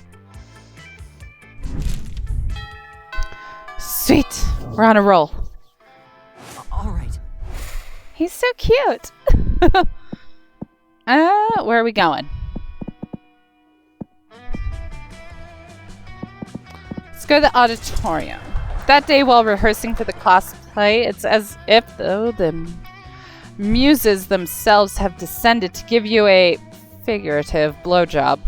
Sweet. We're on a roll. All right. He's so cute. Where are we going? Let's go to the auditorium. That day while rehearsing for the class play, it's as if though the muses themselves have descended to give you a figurative blowjob.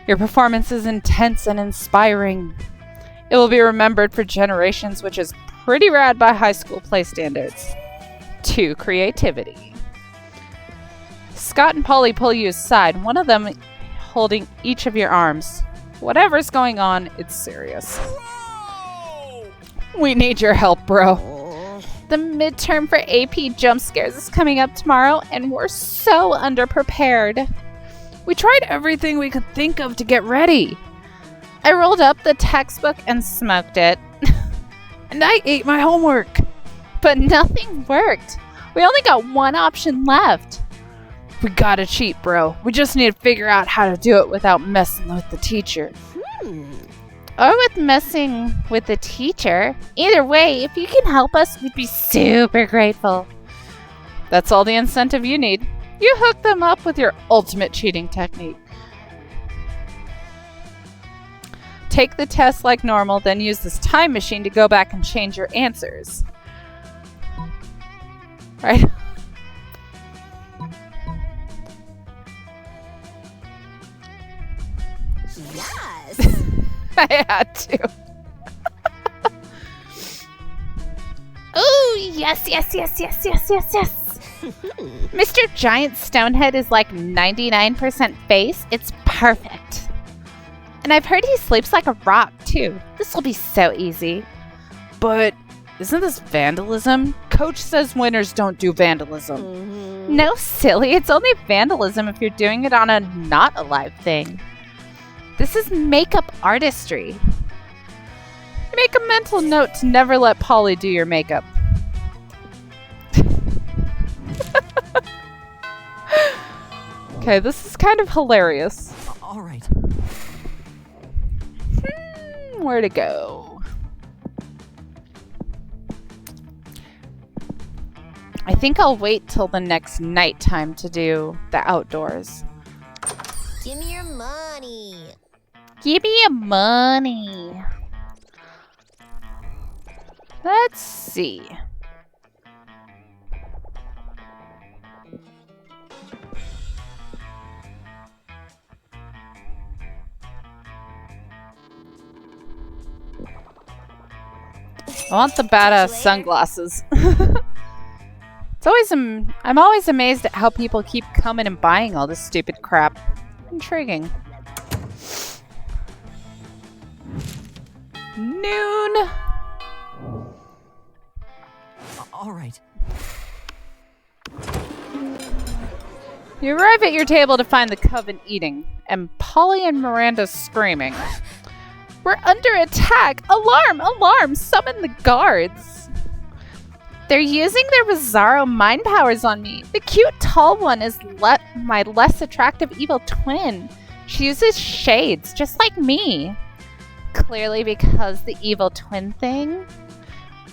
Your performance is intense and inspiring. It will be remembered for generations, which is pretty rad by high school play standards. 2. Creativity. Scott and Polly pull you aside, one of them holding each of your arms. Whatever's going on, it's serious. We need your help, bro. The midterm for AP jump scares is coming up tomorrow, and we're so underprepared. We tried everything we could think of to get ready. I rolled up the textbook and smoked it. And I ate my homework. But nothing worked. We only got one option left. We gotta cheat, bro. We just need to figure out how to do it without messing with the teacher. Or with messing with the teacher. Either way, if you can help us, we'd be super grateful. That's all the incentive you need. You hook them up with your ultimate cheating technique. Take the test like normal, then use this time machine to go back and change your answers. Right? Yes. I had to. Ooh, yes. Mr. Giant Stonehead is like 99% face. It's perfect. And I've heard he sleeps like a rock, too. This will be so easy. But isn't this vandalism? Coach says winners don't do vandalism. No, silly. It's only vandalism if you're doing it on a not alive thing. This is makeup artistry. Make a mental note to never let Polly do your makeup. Okay, this is kind of hilarious. All right. Where to go? I think I'll wait till the next nighttime to do the outdoors. Give me your money. Give me your money. Let's see. I want the badass sunglasses. I'm always amazed at how people keep coming and buying all this stupid crap. Intriguing. Noon. All right. You arrive at your table to find the coven eating, and Polly and Miranda screaming. We're under attack! Alarm! Alarm! Summon the guards! They're using their bizarro mind powers on me. The cute tall one is my less attractive evil twin. She uses shades, just like me. Clearly because the evil twin thing.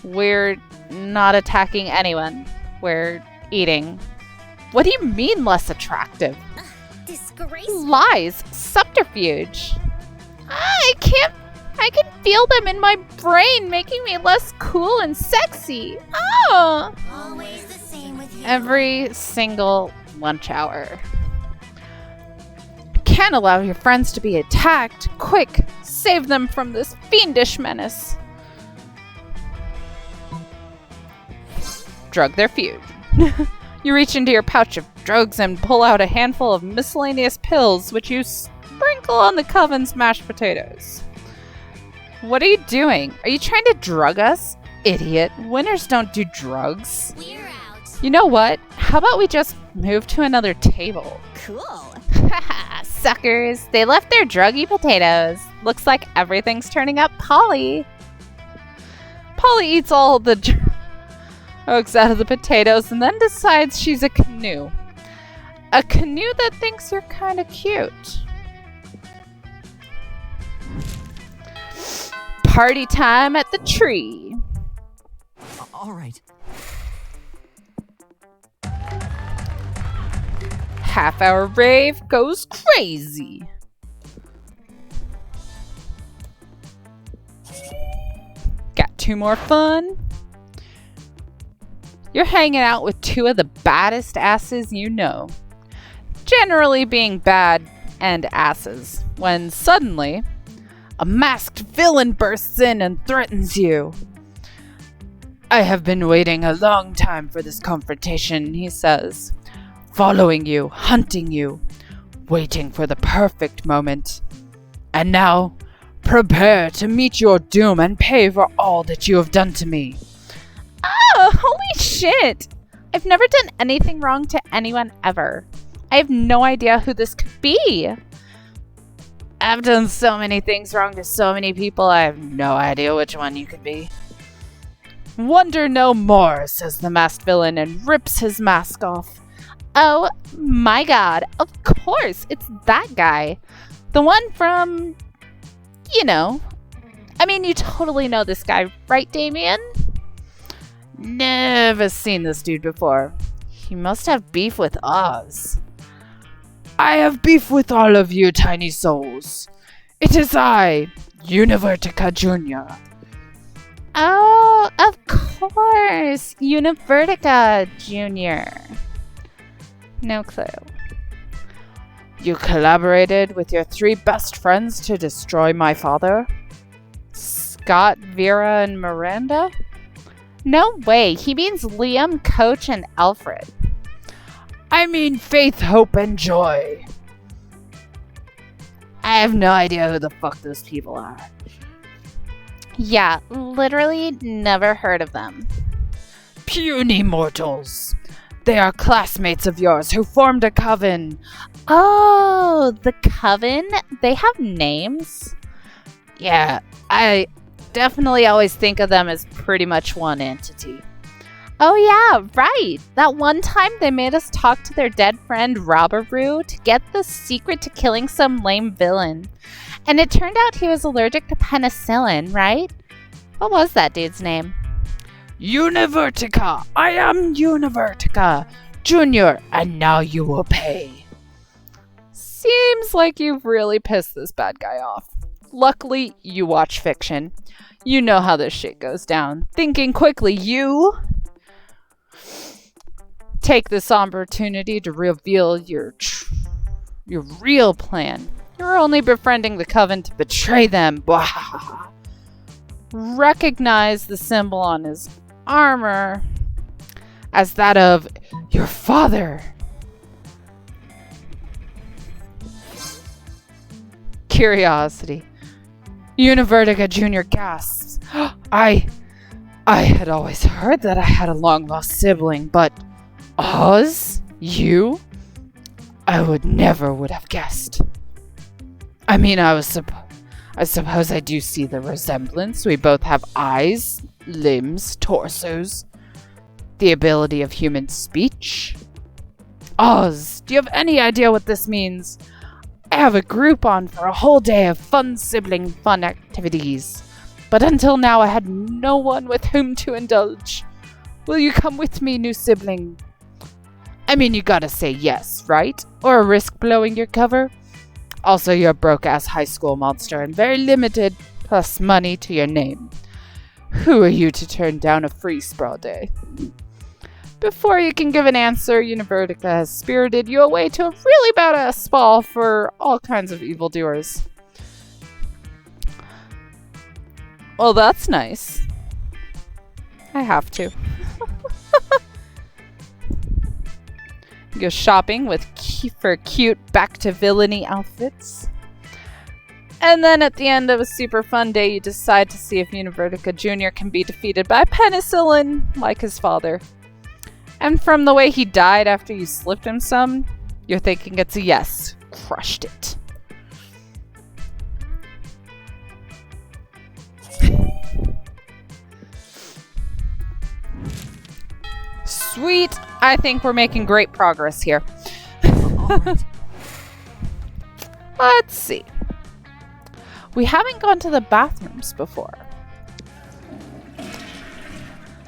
We're not attacking anyone. We're eating. What do you mean less attractive? Disgraceful. Lies. Subterfuge. I can feel them in my brain, making me less cool and sexy. Oh! Always the same with you. Every single lunch hour. Can't allow your friends to be attacked. Quick, save them from this fiendish menace. Drug their feud. You reach into your pouch of drugs and pull out a handful of miscellaneous pills, which you sprinkle on the coven's mashed potatoes. What are you doing? Are you trying to drug us? Idiot. Winners don't do drugs. We're out. You know what? How about we just move to another table? Cool. Haha, suckers. They left their druggy potatoes. Looks like everything's turning up Polly. Polly eats all the drugs out of the potatoes and then decides she's a canoe. A canoe that thinks you're kind of cute. Party time at the tree. All right. Half-hour rave goes crazy. Got two more fun. You're hanging out with two of the baddest asses you know. Generally being bad and asses. When suddenly, a masked villain bursts in and threatens you. I have been waiting a long time for this confrontation, he says. Following you, hunting you, waiting for the perfect moment. And now, prepare to meet your doom and pay for all that you have done to me. Oh, holy shit! I've never done anything wrong to anyone ever. I have no idea who this could be. I've done so many things wrong to so many people, I have no idea which one you could be. Wonder no more, says the masked villain and rips his mask off. Oh my god, of course, it's that guy. The one from, you know. I mean, you totally know this guy, right, Damien? Never seen this dude before. He must have beef with Oz. I have beef with all of you, tiny souls. It is I, Univertica Jr. Oh, of course, Univertica Jr. No clue. You collaborated with your 3 best friends to destroy my father? Scott, Vera, and Miranda? No way, he means Liam, Coach, and Alfred. I mean Faith, Hope, and Joy. I have no idea who the fuck those people are. Yeah, literally never heard of them. Puny mortals. They are classmates of yours who formed a coven. Oh, the coven? They have names? Yeah, I definitely always think of them as pretty much one entity. Oh yeah, right. That one time they made us talk to their dead friend Robberoo to get the secret to killing some lame villain. And it turned out he was allergic to penicillin, right? What was that dude's name? Univertica! I am Univertica! Junior, and now you will pay. Seems like you've really pissed this bad guy off. Luckily, you watch fiction. You know how this shit goes down. Thinking quickly, you take this opportunity to reveal your real plan. You're only befriending the coven to betray them. Recognize the symbol on his armor as that of your father. Curiosity. Univertica Jr. gasps. I had always heard that I had a long-lost sibling, but Oz? You? I would have guessed. I mean, I suppose I do see the resemblance. We both have eyes, limbs, torsos, the ability of human speech. Oz, do you have any idea what this means? I have a Groupon for a whole day of fun sibling fun activities. But until now I had no one with whom to indulge. Will you come with me, new sibling? I mean, you gotta say yes, right? Or risk blowing your cover? Also, you're a broke-ass high school monster and very limited, plus money to your name. Who are you to turn down a free sprawl day? Before you can give an answer, Univertica has spirited you away to a really badass ball for all kinds of evildoers. Well, that's nice. I have to. Go shopping for cute back-to-villainy outfits. And then at the end of a super fun day, you decide to see if Univertica Jr. can be defeated by penicillin, like his father. And from the way he died after you slipped him some, you're thinking it's a yes. Crushed it. Sweet. I think we're making great progress here. Alright. Let's see. We haven't gone to the bathrooms before.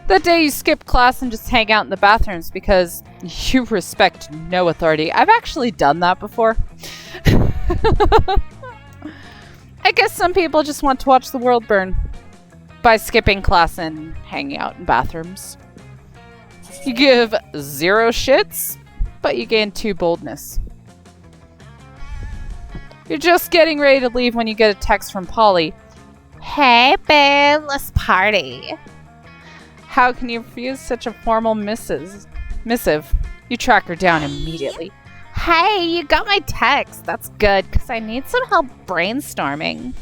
That day you skip class and just hang out in the bathrooms because you respect no authority. I've actually done that before. I guess some people just want to watch the world burn by skipping class and hanging out in bathrooms. You give 0 shits, but you gain 2 boldness. You're just getting ready to leave when you get a text from Polly. Hey babe, let's party. How can you refuse such a formal missive? You track her down immediately. Hey, you got my text. That's good, because I need some help brainstorming.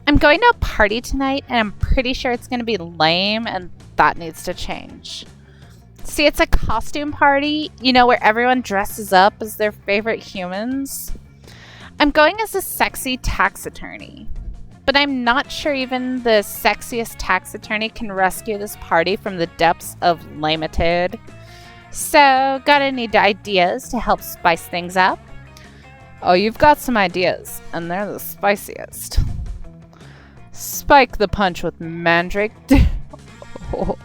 I'm going to a party tonight, and I'm pretty sure it's going to be lame, and that needs to change. See, it's a costume party, you know, where everyone dresses up as their favorite humans. I'm going as a sexy tax attorney. but I'm not sure even the sexiest tax attorney can rescue this party from the depths of lamitude. So, got any ideas to help spice things up? Oh, you've got some ideas, and they're the spiciest. Spike the punch with Mandrake. Oh.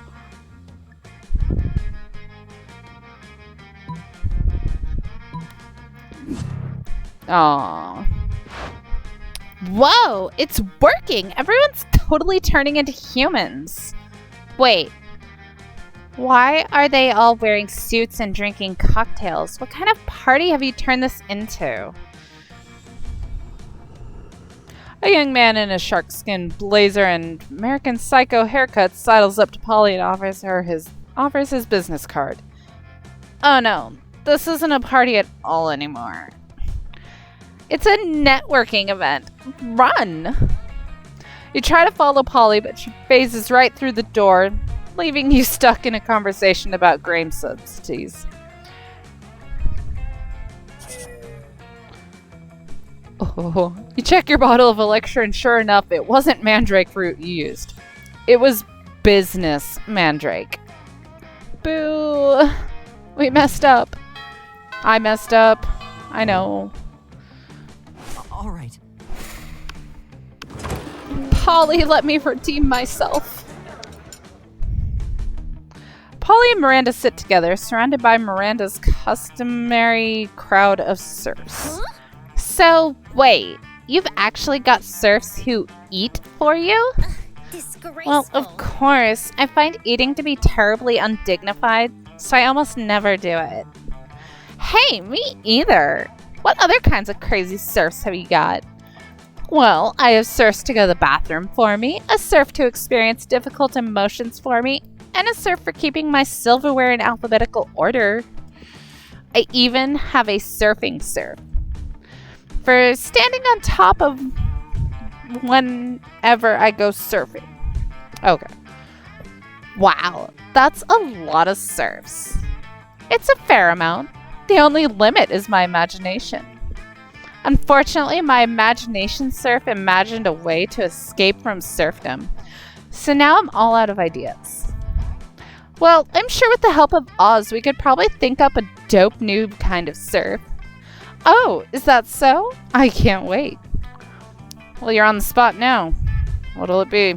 Aww. Whoa, it's working! Everyone's totally turning into humans. Wait. Why are they all wearing suits and drinking cocktails? What kind of party have you turned this into? A young man in a sharkskin blazer and American Psycho haircut sidles up to Polly and offers his business card. Oh no, this isn't a party at all anymore. It's a networking event. Run! You try to follow Polly, but she phases right through the door, leaving you stuck in a conversation about grain subsidies. Oh, you check your bottle of elixir and sure enough, it wasn't mandrake root you used. It was business mandrake. Boo! We messed up. I messed up. I know. All right. Polly, let me redeem myself. Polly and Miranda sit together, surrounded by Miranda's customary crowd of serfs. Huh? So, wait, you've actually got serfs who eat for you? Disgraceful. Well, of course. I find eating to be terribly undignified, so I almost never do it. Hey, me either. What other kinds of crazy serfs have you got? Well, I have serfs to go to the bathroom for me, a serf to experience difficult emotions for me, and a serf for keeping my silverware in alphabetical order. I even have a surfing serf for standing on top of whenever I go surfing. Okay. Wow, that's a lot of serfs. It's a fair amount. The only limit is my imagination. Unfortunately, my imagination serf imagined a way to escape from serfdom. So now I'm all out of ideas. Well, I'm sure with the help of Oz, we could probably think up a dope new kind of serf. Oh, is that so? I can't wait. Well, you're on the spot now. What'll it be?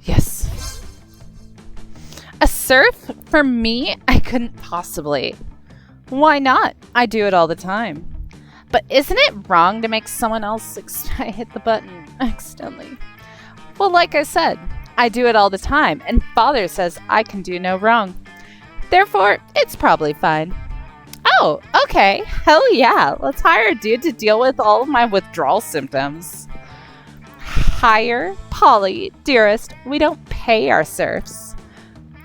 Yes. A serf? For me? I couldn't possibly. Why not? I do it all the time. But isn't it wrong to make someone else I hit the button accidentally? Well, like I said, I do it all the time, and Father says I can do no wrong. Therefore, it's probably fine. Oh, okay. Hell yeah. Let's hire a dude to deal with all of my withdrawal symptoms. Hire? Polly, dearest, we don't pay our serfs.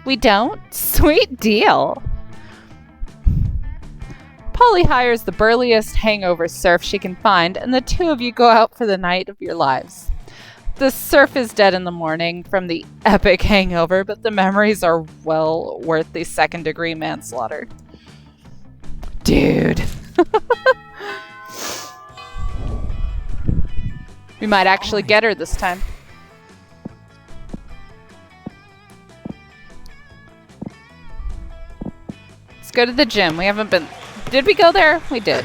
We don't? Sweet deal. Polly hires the burliest hangover serf she can find, and the two of you go out for the night of your lives. The serf is dead in the morning from the epic hangover, but the memories are well worth the second-degree manslaughter. Dude. We might actually get her this time. Let's go to the gym. We haven't been... Did we go there? We did.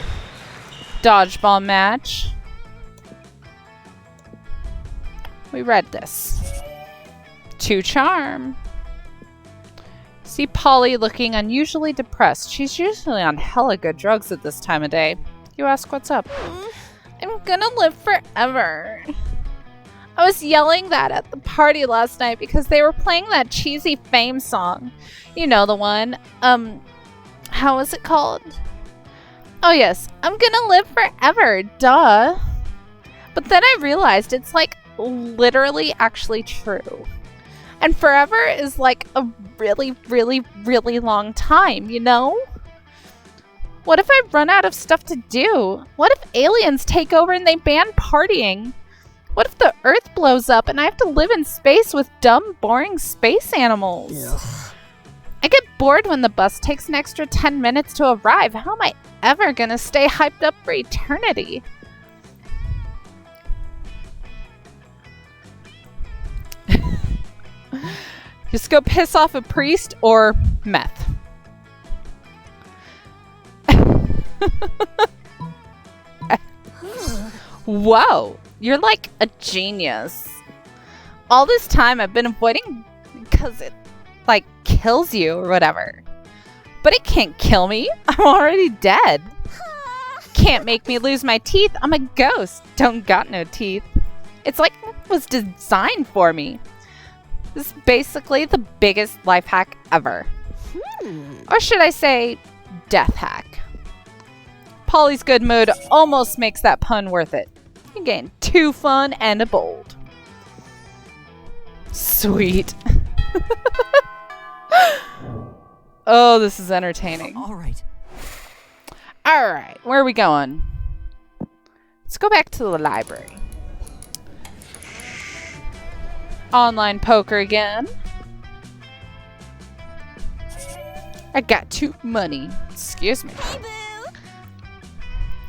Dodgeball match. We read this. To charm. See Polly looking unusually depressed. She's usually on hella good drugs at this time of day. You ask what's up. I'm gonna live forever. I was yelling that at the party last night because they were playing that cheesy Fame song. You know the one. How was it called? Oh yes, I'm gonna live forever, duh. But then I realized it's like literally actually true. And forever is like a really, really, really long time, you know? What if I run out of stuff to do? What if aliens take over and they ban partying? What if the Earth blows up and I have to live in space with dumb, boring space animals? Ugh. I get bored when the bus takes an extra 10 minutes to arrive. How am I ever gonna stay hyped up for eternity? Just go piss off a priest or meth. Whoa, you're like a genius. All this time I've been avoiding because it, like, kills you or whatever. But it can't kill me. I'm already dead. Can't make me lose my teeth. I'm a ghost. Don't got no teeth. It's like it was designed for me. This is basically the biggest life hack ever. Or should I say, death hack. Polly's good mood almost makes that pun worth it. You're getting too fun and bold. Sweet. Oh, this is entertaining. All right. Alright, where are we going? Let's go back to the library. Online poker again. I got too money. Excuse me. Hey, boo.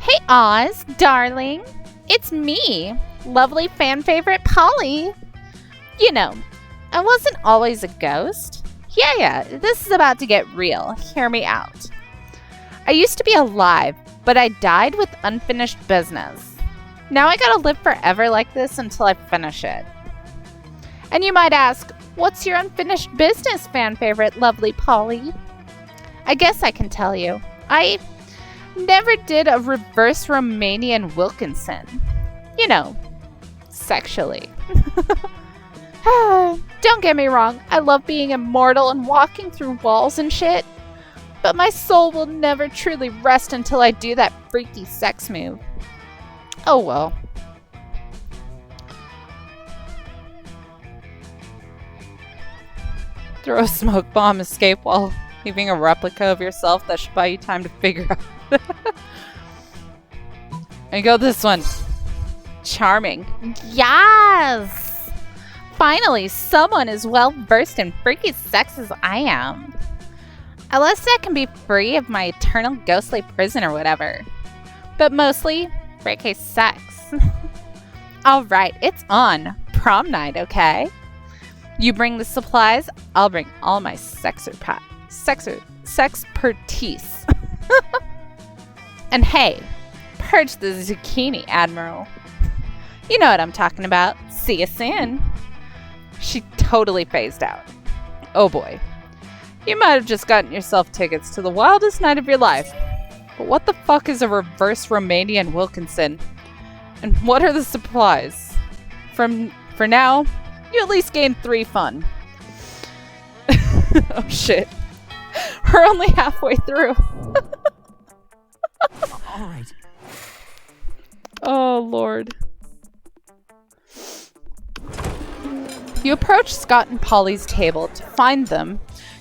Hey, Oz, darling. It's me, lovely fan favorite Polly. You know, I wasn't always a ghost. Yeah, this is about to get real. Hear me out. I used to be alive, but I died with unfinished business. Now I gotta live forever like this until I finish it. And you might ask, what's your unfinished business, fan favorite, lovely Polly? I guess I can tell you. I never did a reverse Romanian Wilkinson. You know, sexually. Don't get me wrong, I love being immortal and walking through walls and shit. But my soul will never truly rest until I do that freaky sex move. Oh well. Throw a smoke bomb, escape while leaving a replica of yourself. That should buy you time to figure out. And go this one. Charming. Yes! Finally, someone as well versed in freaky sex as I am. At least I can be free of my eternal ghostly prison or whatever. But mostly, freaky sex. Alright, it's on. Prom night, okay? You bring the supplies, I'll bring all my sexpertise. And hey, purge the zucchini, Admiral. You know what I'm talking about. See you soon. She totally phased out. Oh boy. You might have just gotten yourself tickets to the wildest night of your life. But what the fuck is a reverse Romanian Wilkinson? And what are the supplies? For now, you at least gained 3 fun. Oh shit. We're only halfway through. All right. Oh lord. You approach Scott and Polly's table to find them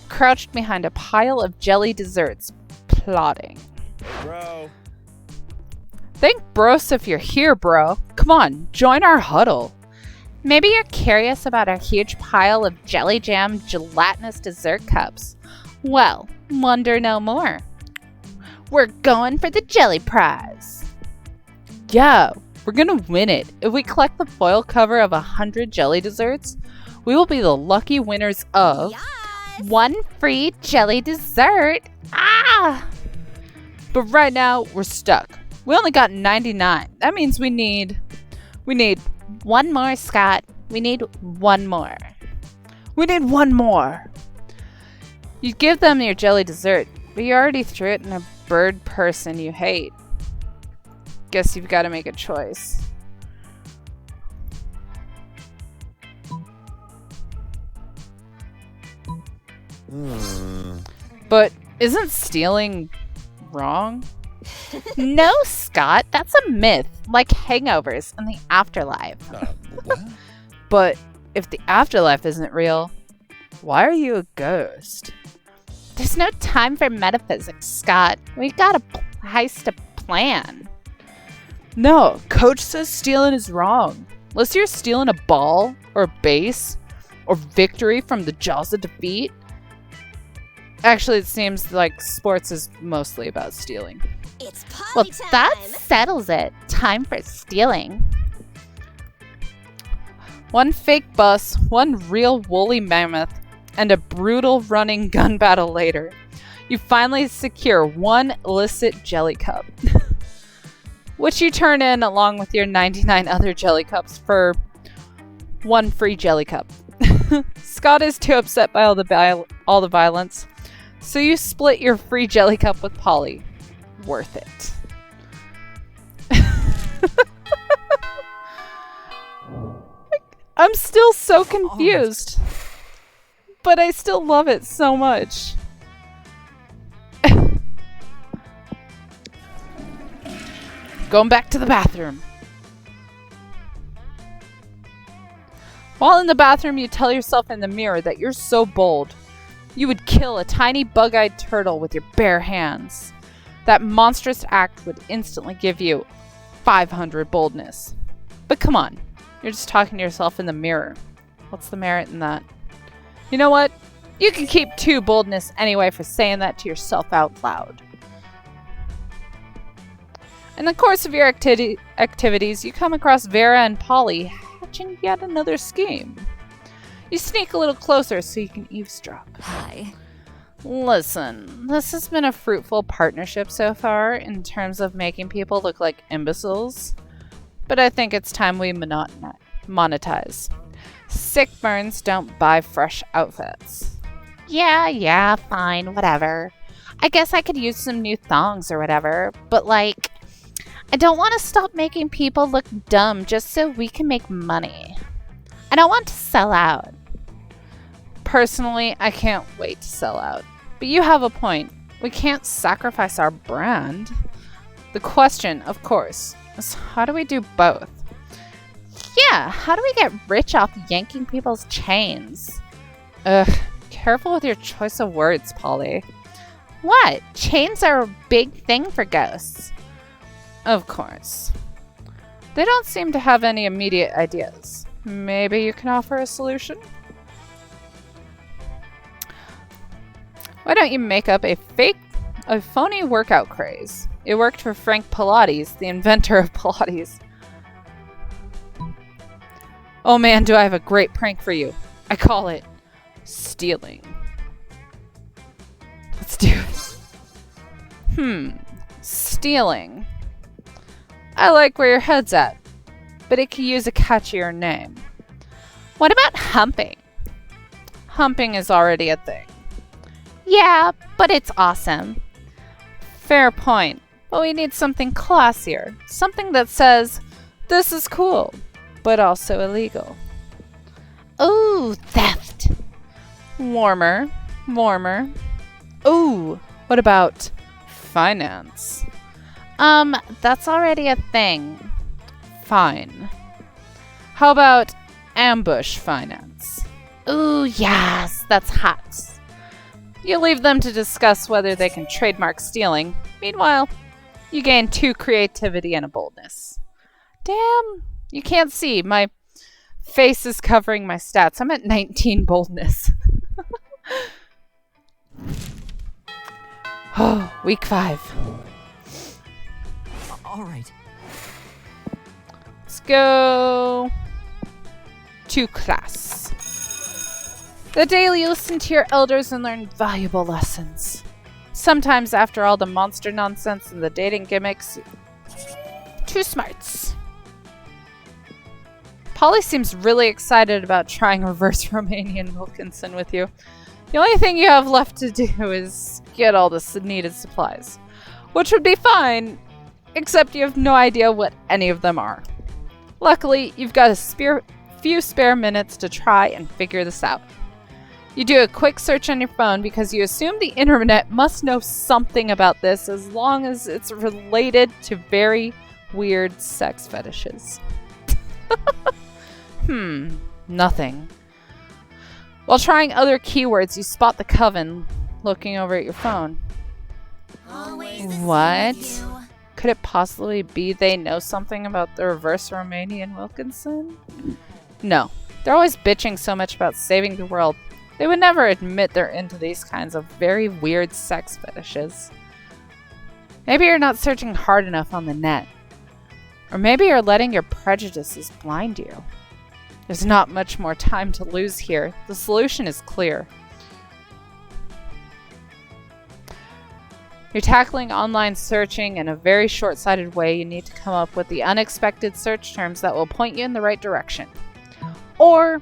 crouched behind a pile of jelly desserts, plotting. Bro. Thank bros if you're here, bro. Come on, join our huddle. Maybe you're curious about our huge pile of jelly jam gelatinous dessert cups. Well, wonder no more. We're going for the jelly prize. Yeah, we're gonna win it. If we collect the foil cover of 100 jelly desserts, we will be the lucky winners of Yes. 1 free jelly dessert. Ah! But right now, we're stuck. We only got 99. That means we need 1 more, Scott. We need 1 more. We need 1 more. You give them your jelly dessert, but you already threw it in a bird person you hate. Guess you've got to make a choice. But isn't stealing wrong? No, Scott, that's a myth, like hangovers and the afterlife. What? But if the afterlife isn't real, why are you a ghost? There's no time for metaphysics, Scott. We've got a heist to plan. No, Coach says stealing is wrong. Unless you're stealing a ball or a base or victory from the jaws of defeat. Actually, it seems like sports is mostly about stealing. It's party Well, time. that settles it. Time for stealing. One fake bus, one real woolly mammoth, and a brutal running gun battle later, you finally secure one illicit jelly cup, which you turn in along with your 99 other jelly cups for one free jelly cup. Scott is too upset by all the violence, so you split your free jelly cup with Polly. Worth it. I'm still so confused, but I still love it so much. Going back to the bathroom. While in the bathroom, you tell yourself in the mirror that you're so bold. You would kill a tiny bug-eyed turtle with your bare hands. That monstrous act would instantly give you 500 boldness. But come on, you're just talking to yourself in the mirror. What's the merit in that? You know what? You can keep 2 boldness anyway for saying that to yourself out loud. In the course of your activities, you come across Vera and Polly hatching yet another scheme. You sneak a little closer so you can eavesdrop. Hi. Listen, this has been a fruitful partnership so far in terms of making people look like imbeciles, but I think it's time we monetize. Sick burns don't buy fresh outfits. Yeah, fine, whatever. I guess I could use some new thongs or whatever, but like, I don't want to stop making people look dumb just so we can make money. I don't want to sell out. Personally, I can't wait to sell out. But you have a point. We can't sacrifice our brand. The question, of course, is how do we do both? Yeah, how do we get rich off yanking people's chains? Ugh, careful with your choice of words, Polly. What? Chains are a big thing for ghosts. Of course. They don't seem to have any immediate ideas. Maybe you can offer a solution? Why don't you make up a phony workout craze? It worked for Frank Pilates, the inventor of Pilates. Oh man, do I have a great prank for you. I call it stealing. Let's do it. Stealing. I like where your head's at, but it could use a catchier name. What about humping? Humping is already a thing. Yeah, but it's awesome. Fair point, but we need something classier. Something that says, this is cool, but also illegal. Ooh, theft. Warmer. Ooh, what about finance? That's already a thing. Fine. How about ambush finance? Ooh, yes, that's hot. You leave them to discuss whether they can trademark stealing. Meanwhile, you gain 2 creativity and a boldness. Damn, you can't see. My face is covering my stats. I'm at 19 boldness. Oh, week 5. All right. Let's go to class. The day you listen to your elders and learn valuable lessons. Sometimes after all the monster nonsense and the dating gimmicks, 2 smarts. Polly seems really excited about trying reverse Romanian Wilkinson with you. The only thing you have left to do is get all the needed supplies, which would be fine, except you have no idea what any of them are. Luckily, you've got a few spare minutes to try and figure this out. You do a quick search on your phone because you assume the internet must know something about this as long as it's related to very weird sex fetishes. Nothing. While trying other keywords, you spot the coven looking over at your phone. Always the same What? with you. Could it possibly be they know something about the reverse Romanian Wilkinson? No. They're always bitching so much about saving the world. They would never admit they're into these kinds of very weird sex fetishes. Maybe you're not searching hard enough on the net. Or maybe you're letting your prejudices blind you. There's not much more time to lose here. The solution is clear. You're tackling online searching in a very short-sighted way. You need to come up with the unexpected search terms that will point you in the right direction. Or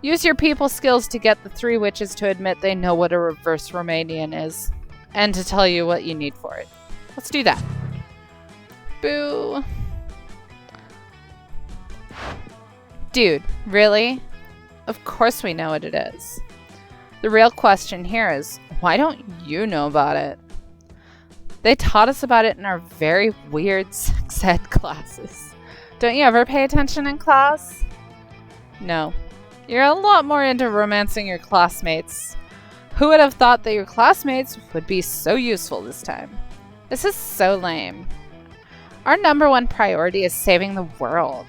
use your people skills to get the three witches to admit they know what a reverse Romanian is and to tell you what you need for it. Let's do that. Boo. Dude, really? Of course we know what it is. The real question here is, why don't you know about it? They taught us about it in our very weird sex ed classes. Don't you ever pay attention in class? No. You're a lot more into romancing your classmates. Who would have thought that your classmates would be so useful this time? This is so lame. Our number one priority is saving the world.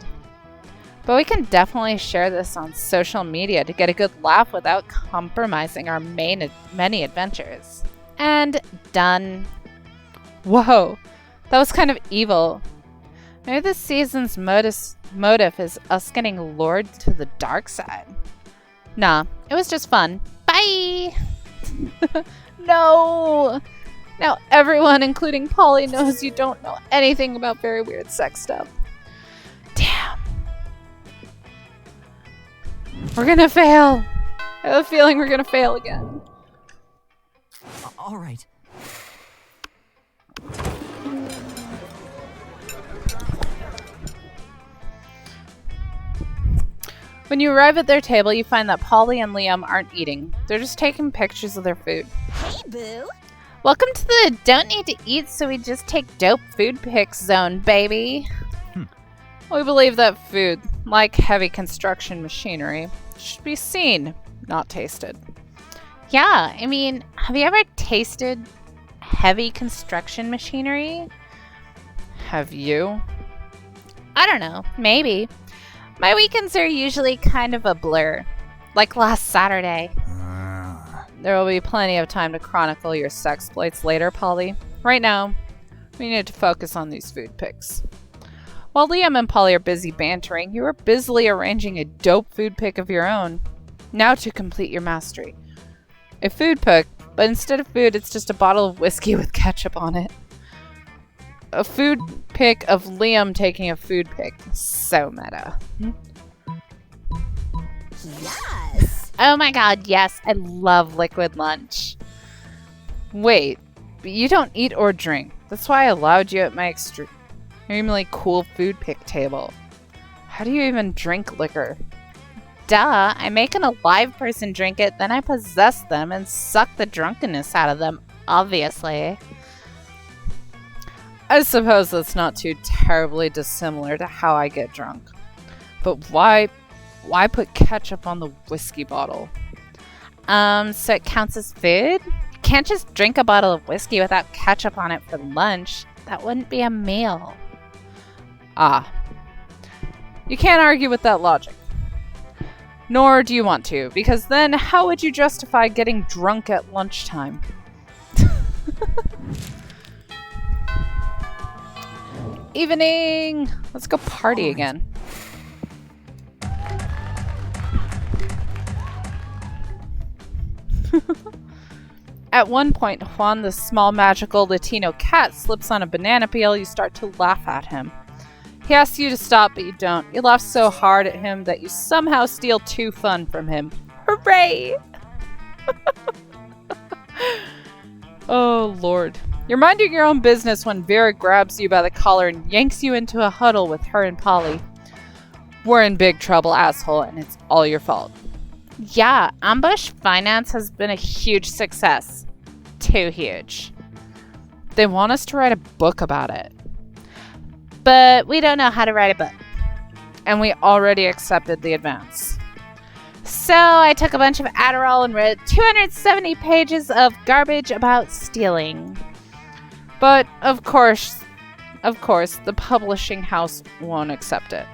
But we can definitely share this on social media to get a good laugh without compromising our many adventures. And done. Whoa, that was kind of evil. Maybe this season's motive is us getting lured to the dark side. Nah, it was just fun. Bye! No! Now everyone, including Polly, knows you don't know anything about very weird sex stuff. Damn. We're gonna fail. I have a feeling we're gonna fail again. All right. When you arrive at their table, you find that Polly and Liam aren't eating. They're just taking pictures of their food. Hey, Boo. Welcome to the don't need to eat, so we just take dope food pics zone, baby. We believe that food, like heavy construction machinery, should be seen, not tasted. Yeah, I mean, have you ever tasted heavy construction machinery? Have you? I don't know, maybe. My weekends are usually kind of a blur. Like last Saturday. There will be plenty of time to chronicle your sex exploits later, Polly. Right now, we need to focus on these food pics. While Liam and Polly are busy bantering, you are busily arranging a dope food pic of your own. Now to complete your mastery. A food pic, but instead of food, it's just a bottle of whiskey with ketchup on it. A food pic of Liam taking a food pic. So meta. Yes. Oh my god, yes, I love liquid lunch. Wait, but you don't eat or drink. That's why I allowed you at my extremely cool food pic table. How do you even drink liquor? Duh, I make an alive person drink it, then I possess them and suck the drunkenness out of them, obviously. I suppose that's not too terribly dissimilar to how I get drunk. But why put ketchup on the whiskey bottle? So it counts as food? You can't just drink a bottle of whiskey without ketchup on it for lunch. That wouldn't be a meal. Ah. You can't argue with that logic. Nor do you want to, because then how would you justify getting drunk at lunchtime? Evening! Let's go party again. At one point, Juan, the small magical Latino cat, slips on a banana peel. You start to laugh at him. He asks you to stop, but you don't. You laugh so hard at him that you somehow steal 2 fun from him. Hooray! Oh, Lord. You're minding your own business when Vera grabs you by the collar and yanks you into a huddle with her and Polly. We're in big trouble, asshole, and it's all your fault. Yeah, Ambush Finance has been a huge success. Too huge. They want us to write a book about it. But we don't know how to write a book. And we already accepted the advance. So I took a bunch of Adderall and read 270 pages of garbage about stealing. But, of course, the publishing house won't accept it.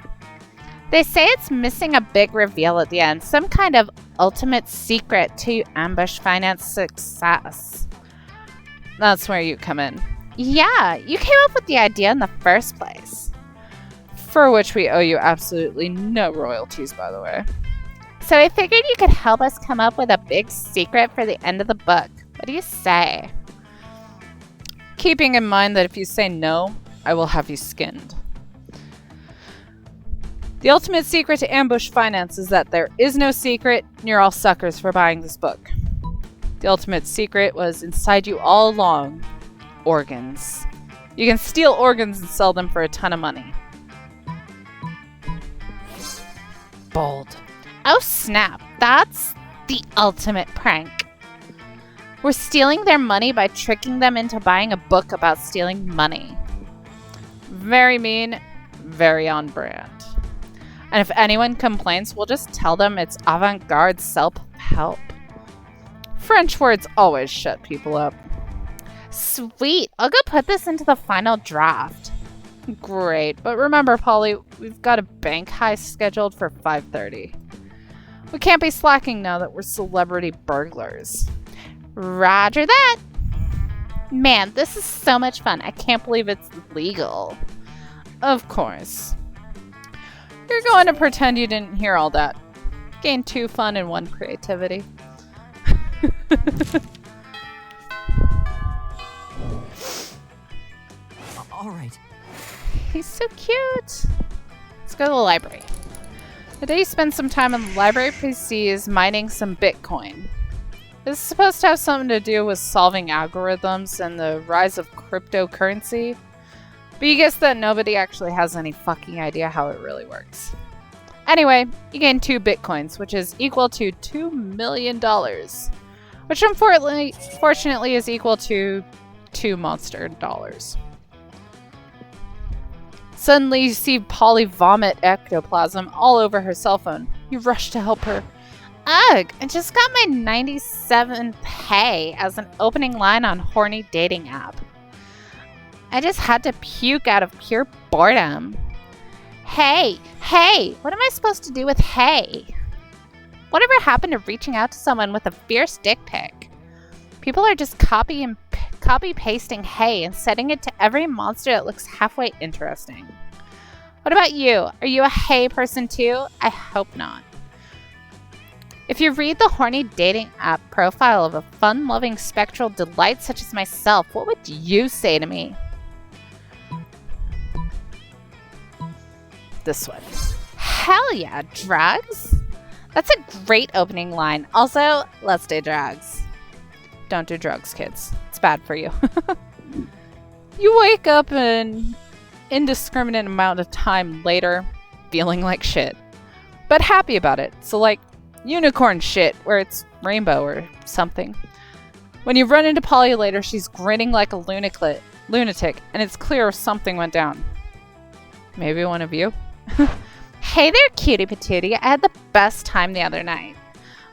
They say it's missing a big reveal at the end, some kind of ultimate secret to ambush finance success. That's where you come in. Yeah, you came up with the idea in the first place. For which we owe you absolutely no royalties, by the way. So I figured you could help us come up with a big secret for the end of the book. What do you say? Keeping in mind that if you say no, I will have you skinned. The ultimate secret to ambush finance is that there is no secret, and you're all suckers for buying this book. The ultimate secret was inside you all along. Organs. You can steal organs and sell them for a ton of money. Bold. Oh snap, that's the ultimate prank. We're stealing their money by tricking them into buying a book about stealing money. Very mean, very on brand. And if anyone complains, we'll just tell them it's avant-garde self-help. French words always shut people up. Sweet, I'll go put this into the final draft. Great, but remember, Polly, we've got a bank heist scheduled for 5:30. We can't be slacking now that we're celebrity burglars. Roger that. Man, this is so much fun. I can't believe it's legal. Of course. You're going to pretend you didn't hear all that. Gain 2 fun and 1 creativity. All right. He's so cute. Let's go to the library. The day you spend some time on the library PC is mining some Bitcoin. This is supposed to have something to do with solving algorithms and the rise of cryptocurrency. But you guess that nobody actually has any fucking idea how it really works. Anyway, you gain 2 Bitcoins, which is equal to $2 million. Which unfortunately is equal to 2 monster dollars. Suddenly you see Polly vomit ectoplasm all over her cell phone. You rush to help her. Ugh, I just got my 97 pay as an opening line on horny dating app. I just had to puke out of pure boredom. Hey, what am I supposed to do with hey? Whatever happened to reaching out to someone with a fierce dick pic? People are just copy pasting hey and setting it to every monster that looks halfway interesting. What about you? Are you a hey person too? I hope not. If you read the horny dating app profile of a fun-loving spectral delight such as myself, what would you say to me? This one. Hell yeah, drugs? That's a great opening line. Also, let's do drugs. Don't do drugs, kids. It's bad for you. You wake up an indiscriminate amount of time later, feeling like shit. But happy about it. So like, unicorn shit, where it's rainbow or something. When you run into Polly later, she's grinning like a lunatic, and it's clear something went down. Maybe one of you? Hey there, cutie patootie. I had the best time the other night.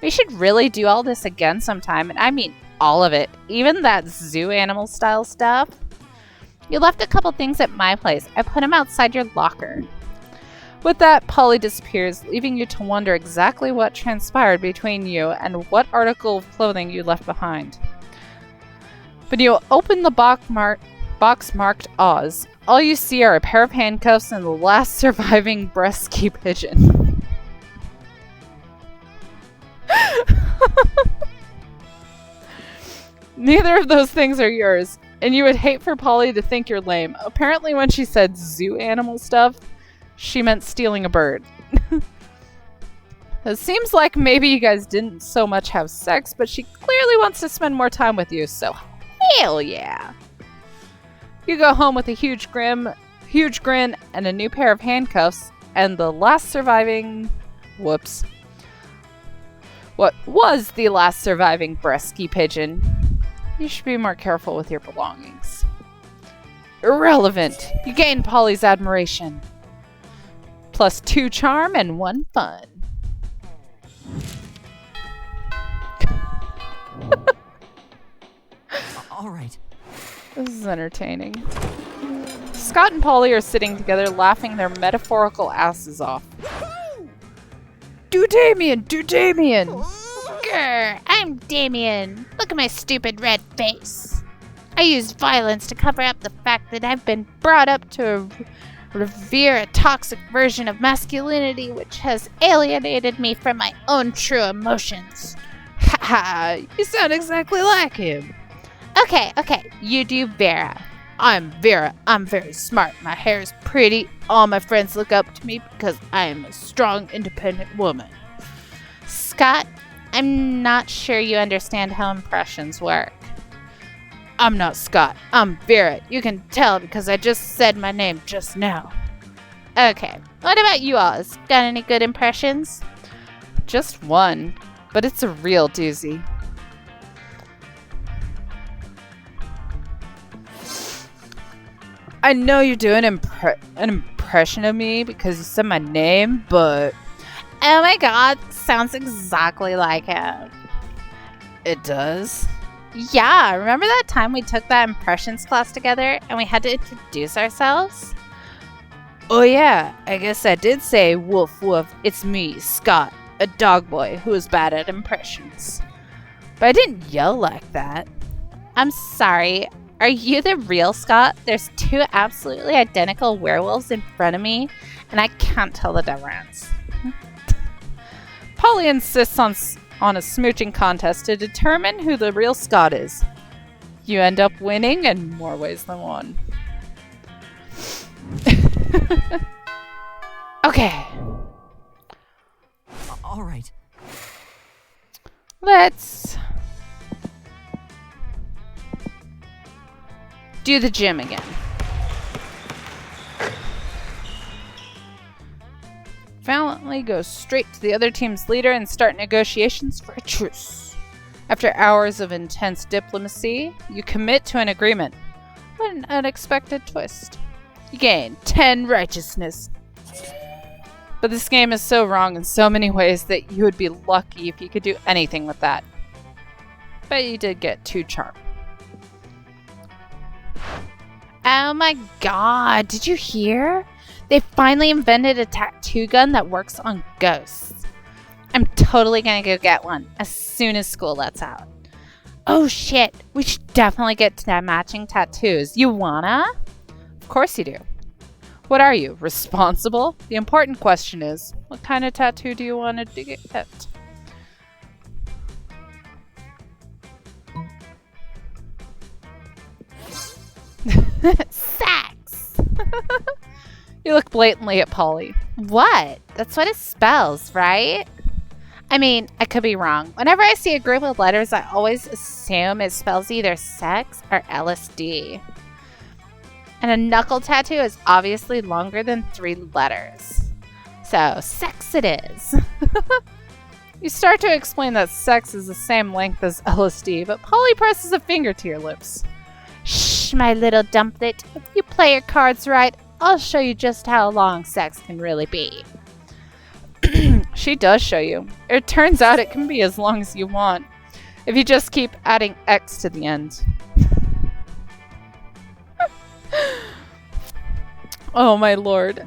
We should really do all this again sometime, and I mean all of it. Even that zoo animal style stuff. You left a couple things at my place. I put them outside your locker. With that, Polly disappears, leaving you to wonder exactly what transpired between you and what article of clothing you left behind. When you open the box marked Oz, all you see are a pair of handcuffs and the last surviving breast-key pigeon. Neither of those things are yours, and you would hate for Polly to think you're lame. Apparently when she said zoo animal stuff, she meant stealing a bird. It seems like maybe you guys didn't so much have sex, but she clearly wants to spend more time with you, so hell yeah. You go home with a huge grin, and a new pair of handcuffs, and the last surviving... Whoops. What was the last surviving breast-key pigeon? You should be more careful with your belongings. Irrelevant. You gain Polly's admiration. Plus 2 charm and 1 fun. All right. This is entertaining. Scott and Polly are sitting together laughing their metaphorical asses off. Do Damien! Do Damien! Grr, I'm Damien. Look at my stupid red face. I use violence to cover up the fact that I've been brought up to revere a toxic version of masculinity which has alienated me from my own true emotions. Ha! You sound exactly like him. Okay, you do Vera. I'm Vera. I'm very smart. My hair is pretty. All my friends look up to me because I am a strong, independent woman. Scott, I'm not sure you understand how impressions work. I'm not Scott. I'm Vera. You can tell because I just said my name just now. Okay, what about you, Oz? Got any good impressions? Just one, but it's a real doozy. I know you're doing an impression of me because you said my name, but... Oh my god, sounds exactly like him. It does? Yeah, remember that time we took that impressions class together and we had to introduce ourselves? Oh yeah, I guess I did say woof woof, it's me, Scott, a dog boy who is bad at impressions. But I didn't yell like that. I'm sorry, are you the real Scott? There's two absolutely identical werewolves in front of me and I can't tell the difference. Polly insists on a smooching contest to determine who the real Scott is. You end up winning in more ways than one. Okay. All right. Let's do the gym again. Valiantly go straight to the other team's leader and start negotiations for a truce. After hours of intense diplomacy, you commit to an agreement. What an unexpected twist. You gain 10 righteousness. But this game is so wrong in so many ways that you would be lucky if you could do anything with that. But you did get 2 charm. Oh my god, did you hear? They finally invented a tattoo gun that works on ghosts. I'm totally gonna go get one as soon as school lets out. Oh shit, we should definitely get matching tattoos. You wanna? Of course you do. What are you, responsible? The important question is, what kind of tattoo do you want to get? Sex! You look blatantly at Polly. What? That's what it spells, right? I mean, I could be wrong. Whenever I see a group of letters, I always assume it spells either sex or LSD. And a knuckle tattoo is obviously longer than 3 letters. So, sex it is. You start to explain that sex is the same length as LSD, but Polly presses a finger to your lips. Shh, my little dumplet. If you play your cards right, I'll show you just how long sex can really be. She does show you. It turns out it can be as long as you want, if you just keep adding X to the end. Oh my lord.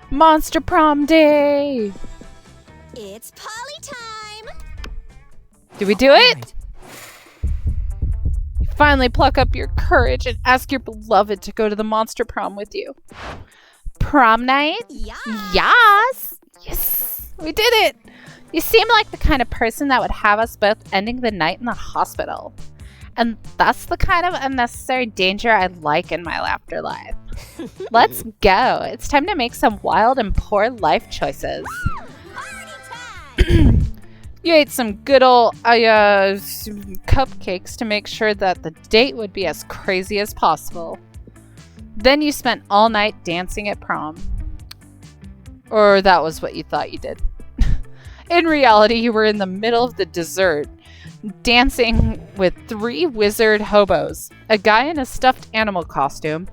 Monster prom day! It's Polly time! Did we do it? You finally pluck up your courage and ask your beloved to go to the monster prom with you. Prom night? Yeah! Yes! Yes! We did it! You seem like the kind of person that would have us both ending the night in the hospital. And that's the kind of unnecessary danger I like in my afterlife. Let's go. It's time to make some wild and poor life choices. Party time! You ate some good old cupcakes to make sure that the date would be as crazy as possible. Then you spent all night dancing at prom. Or that was what you thought you did. In reality, you were in the middle of the dessert, dancing with 3 wizard hobos, a guy in a stuffed animal costume,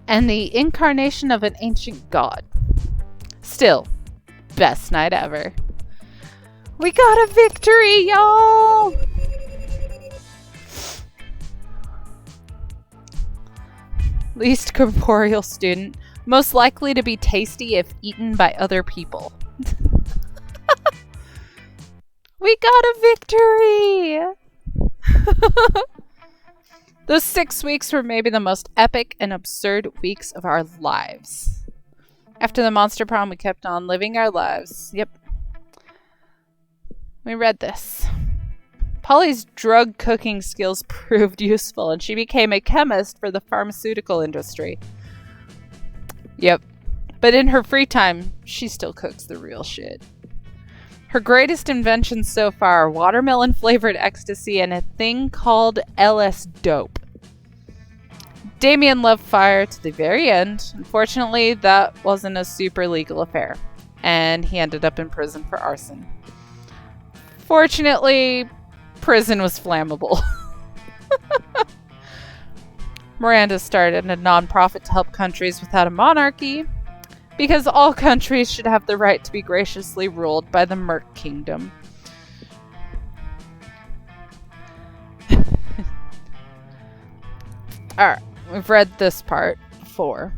and the incarnation of an ancient god. Still, best night ever. We got a victory, y'all! Least corporeal student, most likely to be tasty if eaten by other people. We got a victory! Those 6 weeks were maybe the most epic and absurd weeks of our lives. After the monster prom, we kept on living our lives. Yep. We read this. Polly's drug cooking skills proved useful, and she became a chemist for the pharmaceutical industry. Yep. But in her free time, she still cooks the real shit. Her greatest inventions so far are watermelon-flavored ecstasy and a thing called LS Dope. Damien loved fire to the very end. Unfortunately, that wasn't a super legal affair, and he ended up in prison for arson. Fortunately, prison was flammable. Miranda started a non-profit to help countries without a monarchy, because all countries should have the right to be graciously ruled by the Merc Kingdom. Alright, we've read this part before.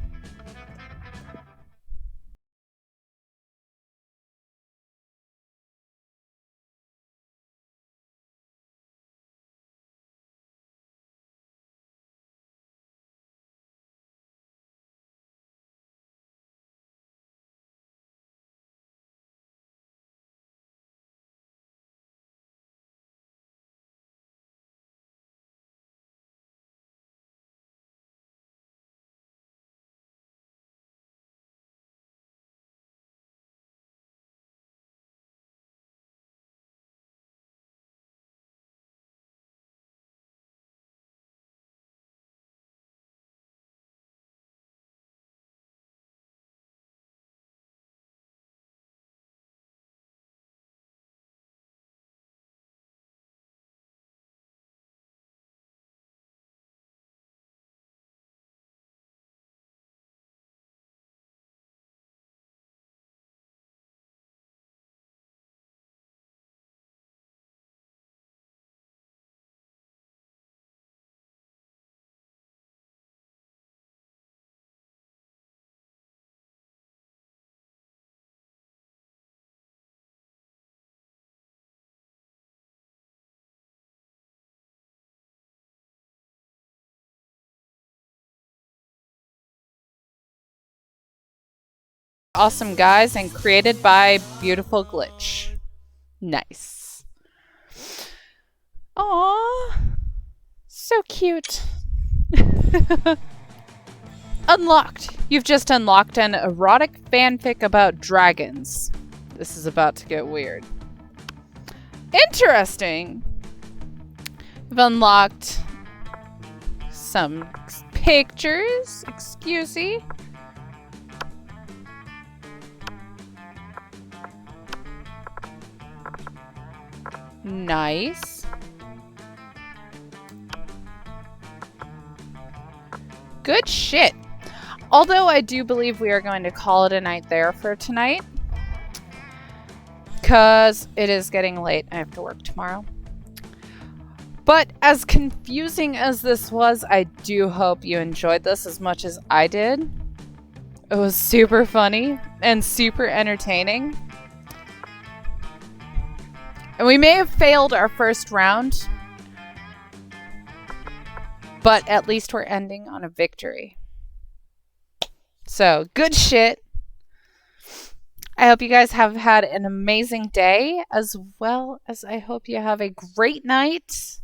Awesome guys and created by Beautiful Glitch. Nice. Aww. So cute. Unlocked. You've just unlocked an erotic fanfic about dragons. This is about to get weird. Interesting. You've unlocked some pictures. Excuse me. Nice. Good shit. Although I do believe we are going to call it a night there for tonight. Because it is getting late. I have to work tomorrow. But as confusing as this was, I do hope you enjoyed this as much as I did. It was super funny and super entertaining. And we may have failed our first round, but at least we're ending on a victory. So, good shit. I hope you guys have had an amazing day, as well as I hope you have a great night.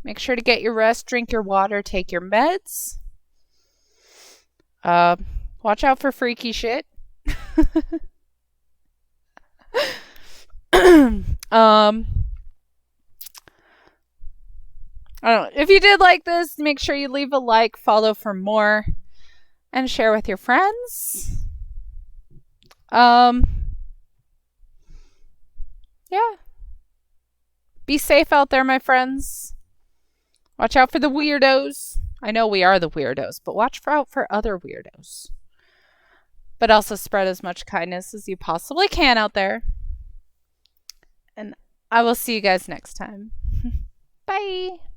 Make sure to get your rest, drink your water, take your meds. Watch out for freaky shit. I don't know. If you did like this, make sure you leave a like, follow for more, and share with your friends. Yeah. Be safe out there, my friends. Watch out for the weirdos. I know we are the weirdos, but watch out for other weirdos. But also spread as much kindness as you possibly can out there. And I will see you guys next time. Bye.